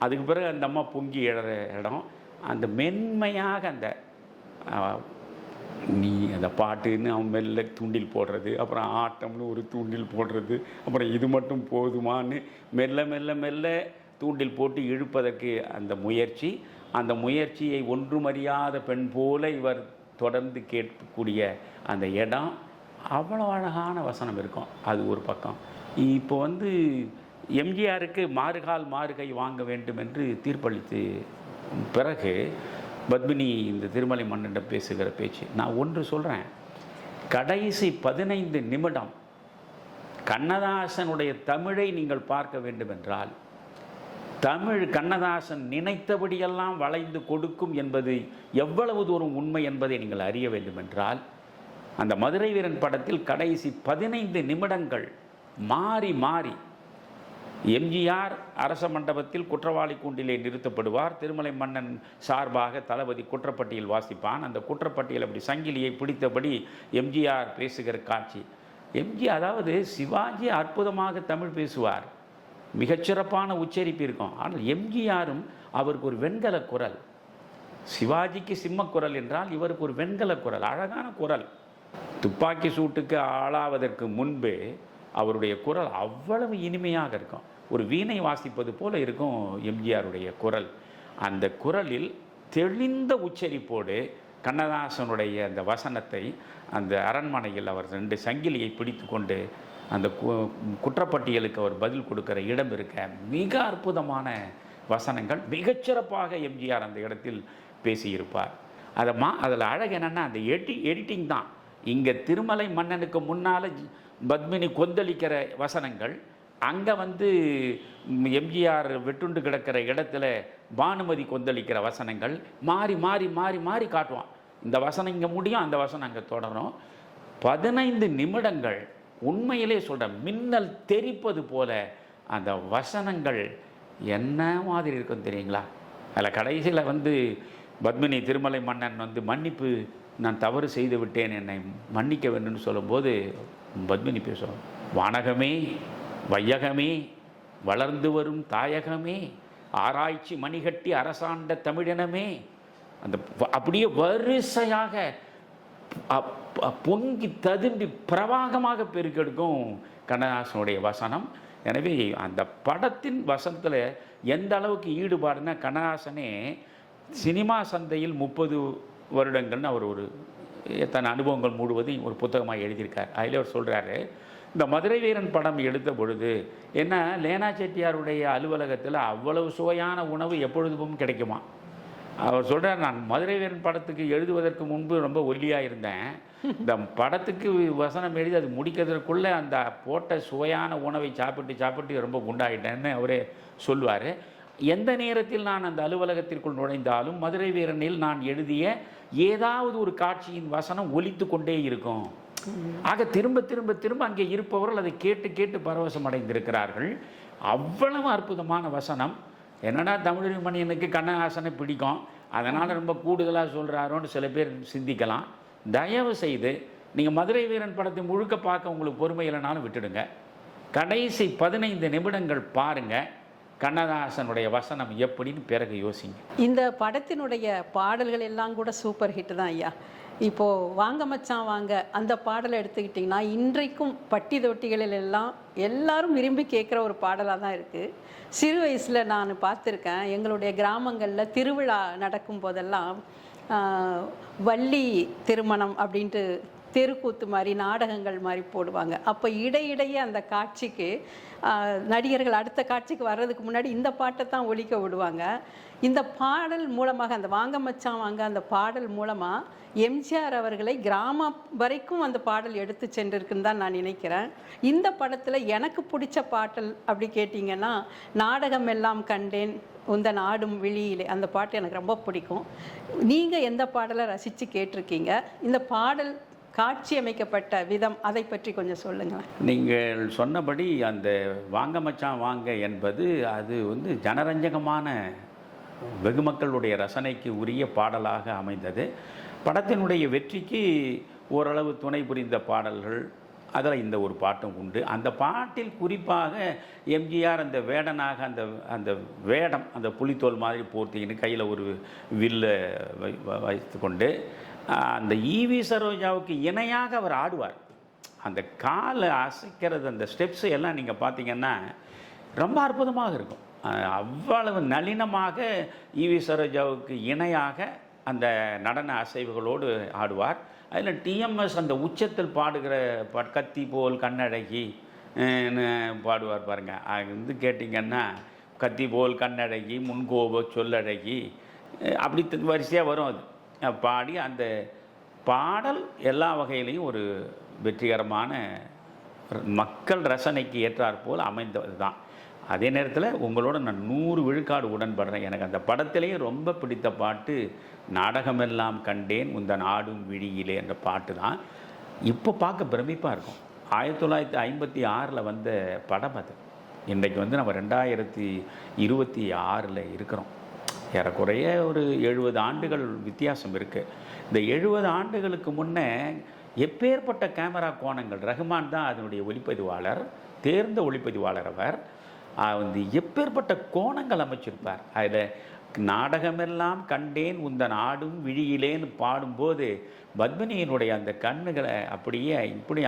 அதுக்கு பிறகு அந்த அம்மா பொங்கி எழுற இடம், அந்த மென்மையாக அந்த நீ அந்த பாட்டுன்னு அவன் மெல்ல தூண்டில் போடுறது, அப்புறம் ஆட்டம்னு ஒரு தூண்டில் போடுறது, அப்புறம் இது மட்டும் போதுமான்னு மெல்ல மெல்ல மெல்ல தூண்டில் போட்டு இழுப்பதற்கு அந்த முயற்சி, அந்த முயற்சியை ஒன்றுமறியாத பெண் போல இவர் தொடர்ந்து கேட்கக்கூடிய அந்த இடம், அவ்வளோ அழகான வசனம் இருக்கும். அது ஒரு பக்கம். இப்போ வந்து எம்ஜிஆருக்கு மாறுகால் மாறுகை வாங்க வேண்டும் என்று தீர்ப்பளித்து பிறகு பத்மினி இந்த திருமலை மன்னனிடம் பேசுகிற பேச்சு, நான் ஒன்று சொல்கிறேன், கடைசி 15 நிமிடம் கண்ணதாசனுடைய தமிழை நீங்கள் பார்க்க வேண்டும் என்றால், தமிழ் கண்ணதாசன் நினைத்தபடியெல்லாம் வளைந்து கொடுக்கும் என்பது எவ்வளவு தூரம் உண்மை என்பதை நீங்கள் அறிய வேண்டும் என்றால், அந்த மதுரை வீரன் படத்தில் கடைசி 15 நிமிடங்கள் மாறி மாறி எம்ஜிஆர் அரச மண்டபத்தில் குற்றவாளி கூண்டிலே நிறுத்தப்படுவார். திருமலை மன்னன் சார்பாக தளபதி குற்றப்பட்டியல் வாசிப்பான். அந்த குற்றப்பட்டியல் அப்படி சங்கிலியை பிடித்தபடி எம்ஜிஆர் பேசுகிற காட்சி. எம்ஜிஆர், அதாவது சிவாஜி அற்புதமாக தமிழ் பேசுவார், மிகச்சிறப்பான உச்சரிப்பு இருக்கும். ஆனால் எம்ஜிஆரும் அவருக்கு ஒரு வெண்கல குரல். சிவாஜிக்கு சிம்ம குரல் என்றால் இவருக்கு ஒரு வெண்கல குரல், அழகான குரல். துப்பாக்கி சூட்டுக்கு ஆளாவதற்கு முன்பே அவருடைய குரல் அவ்வளவு இனிமையாக இருக்கும். ஒரு வீணை வாசிப்பது போல இருக்கும் எம்ஜிஆருடைய குரல். அந்த குரலில் தெளிந்த உச்சரிப்போடு கண்ணதாசனுடைய அந்த வசனத்தை அந்த அரண்மனையில் அவர் 2 சங்கிலியை பிடித்து கொண்டு அந்த குற்றப்பட்டியலுக்கு அவர் பதில் கொடுக்கிற இடம் இருக்க மிக அற்புதமான வசனங்கள். மிகச்சிறப்பாக எம்ஜிஆர் அந்த இடத்தில் பேசியிருப்பார். அதில் அழகு என்னென்னா அந்த எடிட்டிங் தான். இங்கே திருமலை மன்னனுக்கு முன்னால் பத்மினி கொந்தளிக்கிற வசனங்கள், அங்கே எம்ஜிஆர் வெட்டுண்டு கிடக்கிற இடத்துல பானுமதி கொந்தளிக்கிற வசனங்கள் மாறி மாறி மாறி மாறி காட்டுவான். இந்த வசனம் இங்கே முடியும், அந்த வசனம் அங்கே தொடரும். 15 நிமிடங்கள் உண்மையிலே சொல்கிறேன், மின்னல் தெரிப்பது போல அந்த வசனங்கள் என்ன மாதிரி இருக்கும் தெரியுங்களா? அதில் கடைசியில் பத்மினி திருமலை மன்னன் மன்னிப்பு, நான் தவறு செய்து விட்டேன், என்னை மன்னிக்க வேண்டும்னு சொல்லும்போது பத்மினி பேசுவோம், வானகமே வையகமே வளர்ந்து வரும் தாயகமே ஆராய்ச்சி மணிகட்டி அரசாண்ட தமிழினமே, அந்த அப்படியே வரிசையாக பொங்கி ததும்பி பிரவாகமாக பெருக்கெடுக்கும் கண்ணதாசனுடைய வசனம். எனவே அந்த படத்தின் வசனத்தில் எந்த அளவுக்கு ஈடுபாடுனா, கண்ணதாசனே சினிமா சந்தையில் 30 வருடங்கள்னு அவர் ஒரு தன் அனுபவங்கள் மூடுவதையும் ஒரு புத்தகமாக எழுதியிருக்கார். அதில் அவர் சொல்கிறாரு, இந்த மதுரை வீரன் படம் எடுத்த பொழுது என்ன, லேனா செட்டியாருடைய அலுவலகத்தில் அவ்வளவு சுவையான உணவு எப்பொழுதும் கிடைக்குமா. அவர் சொல்கிறார், நான் மதுரை வீரன் படத்துக்கு எழுதுவதற்கு முன்பு ரொம்ப ஒல்லியாக இருந்தேன், இந்த படத்துக்கு வசனம் எழுதி அது முடிக்கிறதுக்குள்ளே அந்த போட்ட சுவையான உணவை சாப்பிட்டு ரொம்ப குண்டாயிட்டேன்னு அவரே சொல்லுவார். எந்த நேரத்தில் நான் அந்த அலுவலகத்திற்குள் நுழைந்தாலும் மதுரை வீரனில் நான் எழுதிய ஏதாவது ஒரு காட்சியின் வசனம் ஒலித்து கொண்டே இருக்கும். ஆக திரும்ப திரும்ப திரும்ப அங்கே இருப்பவர்கள் அதை கேட்டு கேட்டு பரவசம் அடைந்திருக்கிறார்கள். அவ்வளவு அற்புதமான வசனம். என்னடா தமிழறிஞனுக்கு கண்ணதாசனை பிடிக்கும், அதனால் ரொம்ப கூடுதலாக சொல்கிறாரோன்னு சில பேர் சிந்திக்கலாம். தயவு செய்து நீங்கள் மதுரை வீரன் படத்தை முழுக்க பார்க்க உங்களுக்கு பொறுமை இல்லைனாலும் விட்டுடுங்க. கடைசி 15 நிமிடங்கள் பாருங்கள், கண்ணதாசனுடைய வசனம் எப்படின்னு பிறகு யோசிங்க. இந்த படத்தினுடைய பாடல்கள் எல்லாம் கூட சூப்பர் ஹிட் தான் ஐயா. இப்போது வாங்க மச்சான் வாங்க அந்த பாடலை எடுத்துக்கிட்டிங்கன்னா இன்றைக்கும் பட்டி தொட்டிகளில் எல்லாம் எல்லாரும் விரும்பி கேட்குற ஒரு பாடலாக தான் இருக்குது. சிறு வயசில் நான் பார்த்துருக்கேன், எங்களுடைய கிராமங்களில் திருவிழா நடக்கும் போதெல்லாம் வள்ளி திருமணம் அப்படின்ட்டு தெருக்கூத்து மாதிரி நாடகங்கள் மாதிரி போடுவாங்க. அப்போ இடையிடையே அந்த காட்சிக்கு நடிகர்கள் அடுத்த காட்சிக்கு வர்றதுக்கு முன்னாடி இந்த பாட்டை தான் ஒலிக்க விடுவாங்க. இந்த பாடல் மூலமாக, அந்த வாங்க மச்சான் வாங்க அந்த பாடல் மூலமாக எம்ஜிஆர் அவர்களை கிராமம் வரைக்கும் அந்த பாடல் எடுத்து சென்றிருக்குன்னு தான் நான் நினைக்கிறேன். இந்த படத்தில் எனக்கு பிடிச்ச பாடல் அப்படி கேட்டிங்கன்னா, நாடகம் எல்லாம் கண்டேன் உந்தன் ஆடும் விழியிலே, அந்த பாட்டு எனக்கு ரொம்ப பிடிக்கும். நீங்கள் எந்த பாடலை ரசித்து கேட்டிருக்கீங்க? இந்த பாடல் காட்சி அமைக்கப்பட்ட விதம் அதை பற்றி கொஞ்சம் சொல்லுங்களேன். நீங்கள் சொன்னபடி அந்த வாங்க மச்சான் வாங்க என்பது அது ஜனரஞ்சகமான வெகுமக்களுடைய ரசனைக்கு உரிய பாடலாக அமைந்தது. படத்தினுடைய வெற்றிக்கு ஓரளவு துணை புரிந்த பாடல்கள், அதில் இந்த ஒரு பாட்டும் உண்டு. அந்த பாட்டில் குறிப்பாக எம்ஜிஆர் அந்த வேடனாக அந்த வேடம், அந்த புலித்தோல் மாதிரி போர்த்திக்கின்னு கையில் ஒரு வில்லை வைத்து கொண்டு அந்த ஈவி சரோஜாவுக்கு இணையாக அவர் ஆடுவார். அந்த காலை அசைக்கிறது, அந்த ஸ்டெப்ஸு எல்லாம் நீங்கள் பார்த்தீங்கன்னா ரொம்ப அற்புதமாக இருக்கும். அவ்வளவு நளினமாக ஈவி சரோஜாவுக்கு இணையாக அந்த நடன அசைவுகளோடு ஆடுவார். அதில் டிஎம்எஸ் அந்த உச்சத்தில் பாடுகிற கத்தி போல் கண்ணழகி பாடுவார் பாருங்கள். அது கேட்டிங்கன்னா கத்தி போல் கண்ணழகி முன்கோப சொல்லழகி அப்படி வரிசையாக வரும். அது பாடி அந்த பாடல் எல்லா வகையிலையும் ஒரு வெற்றிகரமான மக்கள் ரசனைக்கு ஏற்றாற்போல் அமைந்தது தான். அதே நேரத்தில் உங்களோட நான் 100 விழுக்காடு உடன்படுறேன். எனக்கு அந்த படத்திலேயே ரொம்ப பிடித்த பாட்டு நாடகமெல்லாம் கண்டேன் உந்தன் ஆடும் விழியிலே என்ற பாட்டு தான். இப்போ பார்க்க பிரமிப்பாக இருக்கும். 1956 வந்த படம் அது. இன்றைக்கு வந்து நம்ம 2026 இருக்கிறோம். ஏறக்குறைய ஒரு 70 ஆண்டுகள் வித்தியாசம் இருக்குது. இந்த 70 ஆண்டுகளுக்கு முன்னே எப்பேற்பட்ட கேமரா கோணங்கள், ரஹ்மான் தான் அதனுடைய ஒளிப்பதிவாளர், தேர்ந்த ஒளிப்பதிவாளர். அவர் வந்து எப்பேற்பட்ட கோணங்கள் அமைச்சிருப்பார். அதில் நாடகமெல்லாம் கண்டேன் உந்தன் ஆடும் விழியிலேன்னு பாடும்போது பத்மினியினுடைய அந்த கண்ணுகளை அப்படியே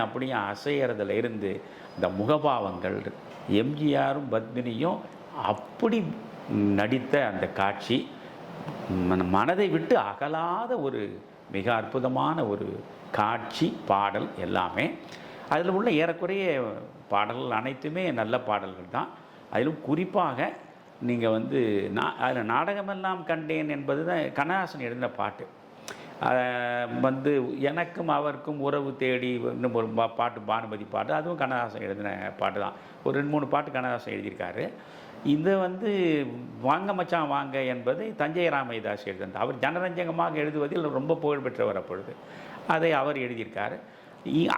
அப்படியே அசைகிறதுல இருந்து அந்த முகபாவங்கள், எம்ஜிஆரும் பத்மினியும் அப்படி நடித்த அந்த காட்சி மனதை விட்டு அகலாத ஒரு மிக அற்புதமான ஒரு காட்சி, பாடல் எல்லாமே. அதில் உள்ள ஏறக்குறைய பாடல்கள் அனைத்துமே நல்ல பாடல்கள் தான். அதிலும் குறிப்பாக நீங்கள் வந்து அதில் நாடகமெல்லாம் கண்டேன் என்பது தான் கண்ணதாசன் எழுதின பாட்டு. வந்து எனக்கும் அவருக்கும் உறவு தேடி இன்னும் ஒரு பாட்டு, பானுமதி பாட்டு, அதுவும் கண்ணதாசன் எழுதின பாட்டு தான். ஒரு 2-3 பாட்டு கண்ணதாசன் எழுதியிருக்காரு. இதை வந்து வாங்க மச்சான் வாங்க என்பதை தஞ்சை ராமதாஸ் எழுதினார். அவர் ஜனரஞ்சகமாக எழுதுவதில் ரொம்ப புகழ்பெற்றவர். அப்பொழுது அதை அவர் எழுதியிருக்காரு.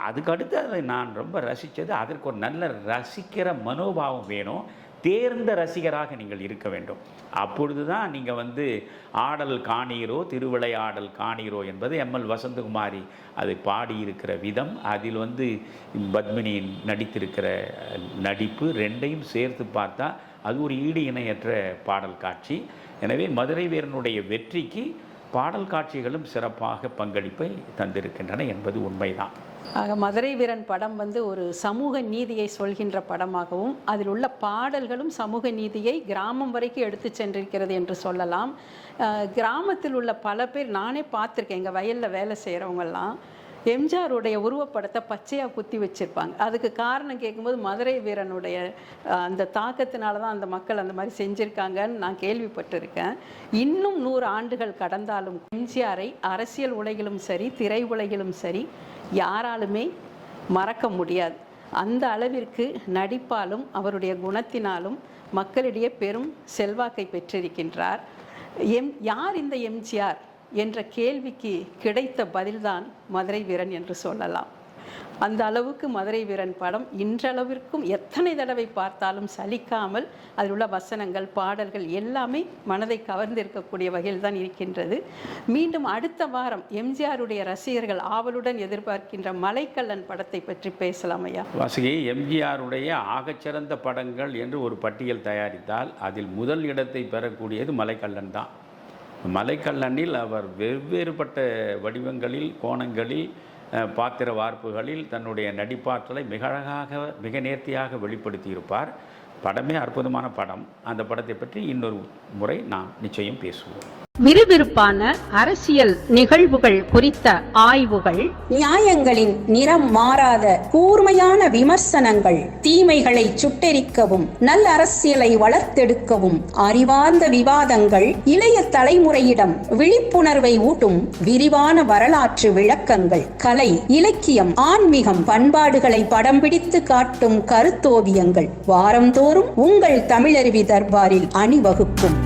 அதுக்கடுத்து அதை நான் ரொம்ப ரசித்தது, அதற்கு ஒரு நல்ல ரசிக்கிற மனோபாவம் வேணும். தேர்ந்த ரசிகராக நீங்கள் இருக்க வேண்டும். அப்பொழுது தான் நீங்கள் வந்து ஆடல் காணீரோ திருவிளையாடல் காணீரோ என்பது எம்எல் வசந்தகுமாரி அதை பாடியிருக்கிற விதம், அதில் வந்து பத்மினி நடித்திருக்கிற நடிப்பு, ரெண்டையும் சேர்த்து பார்த்தா அது ஒரு ஈடு இணையற்ற பாடல் காட்சி. எனவே மதுரை வீரனுடைய வெற்றிக்கு பாடல் காட்சிகளும் சிறப்பாக பங்களிப்பை தந்திருக்கின்றன என்பது உண்மைதான். ஆக மதுரை வீரன் படம் வந்து ஒரு சமூக நீதியை சொல்கின்ற படமாகவும், அதில் உள்ள பாடல்களும் சமூக நீதியை கிராமம் வரைக்கும் எடுத்து சென்றிருக்கிறது என்று சொல்லலாம். கிராமத்தில் உள்ள பல பேர், நானே பார்த்துருக்கேன், எங்கள் வயலில் வேலை செய்கிறவங்கெல்லாம் எம்ஜிஆருடைய உருவப்படத்தை பச்சையாக குத்தி வச்சுருப்பாங்க. அதுக்கு காரணம் கேட்கும்போது மதுரை வீரனுடைய அந்த தாக்கத்தினால தான் அந்த மக்கள் அந்த மாதிரி செஞ்சுருக்காங்கன்னு நான் கேள்விப்பட்டிருக்கேன். இன்னும் 100 ஆண்டுகள் கடந்தாலும் எம்ஜிஆரை அரசியல் உலகிலும் சரி, திரை உலகிலும் சரி, யாராலுமே மறக்க முடியாது. அந்த அளவிற்கு நடிப்பாலும் அவருடைய குணத்தினாலும் மக்களிடையே பெரும் செல்வாக்கை பெற்றிருக்கின்றார். யார் இந்த எம்ஜிஆர் என்ற கேள்விக்கு கிடைத்த பதில்தான் மதுரை வீரன் என்று சொல்லலாம். அந்த அளவுக்கு மதுரை வீரன் படம் இன்றளவிற்கும் எத்தனை தடவை பார்த்தாலும் சலிக்காமல் அதில் உள்ள வசனங்கள், பாடல்கள் எல்லாமே மனதை கவர்ந்திருக்கக்கூடிய வகையில் தான் இருக்கின்றது. மீண்டும் அடுத்த வாரம் எம்ஜிஆருடைய ரசிகர்கள் ஆவலுடன் எதிர்பார்க்கின்ற மலைக்கல்லன் படத்தை பற்றி பேசலாம் ஐயா. வாசுகி, எம்ஜிஆருடைய ஆகச்சிறந்த படங்கள் என்று ஒரு பட்டியல் தயாரித்தால் அதில் முதல் இடத்தை பெறக்கூடியது மலைக்கல்லன் தான். மலைக்கல்லனில் அவர் வெவ்வேறுபட்ட வடிவங்களில், கோணங்களில், பாத்திர வார்ப்புகளில் தன்னுடைய நடிப்பாற்றலை மிக அழகாக, மிக நேர்த்தியாக வெளிப்படுத்தியிருப்பார். படமே அற்புதமான படம். அந்த படத்தை பற்றி இன்னொரு முறை நாம் நிச்சயம் பேசுவோம். விறுவிறுப்பான அரசியல் நிகழ்வுகள் குறித்த ஆய்வுகள், நியாயங்களின் நிறம் மாறாத கூர்மையான விமர்சனங்கள், தீமைகளை சுட்டெரிக்கவும் நல்ல அரசியலை வளர்த்தெடுக்கவும் அறிவார்ந்த விவாதங்கள், இளைய தலைமுறையிடம் விழிப்புணர்வை ஊட்டும் விரிவான வரலாற்று விளக்கங்கள், கலை, இலக்கியம், ஆன்மீகம், பண்பாடுகளை படம் பிடித்து காட்டும் கருத்தோவியங்கள் வாரந்தோறும் உங்கள் தமிழருவி தர்பாரில் அணிவகுக்கும்.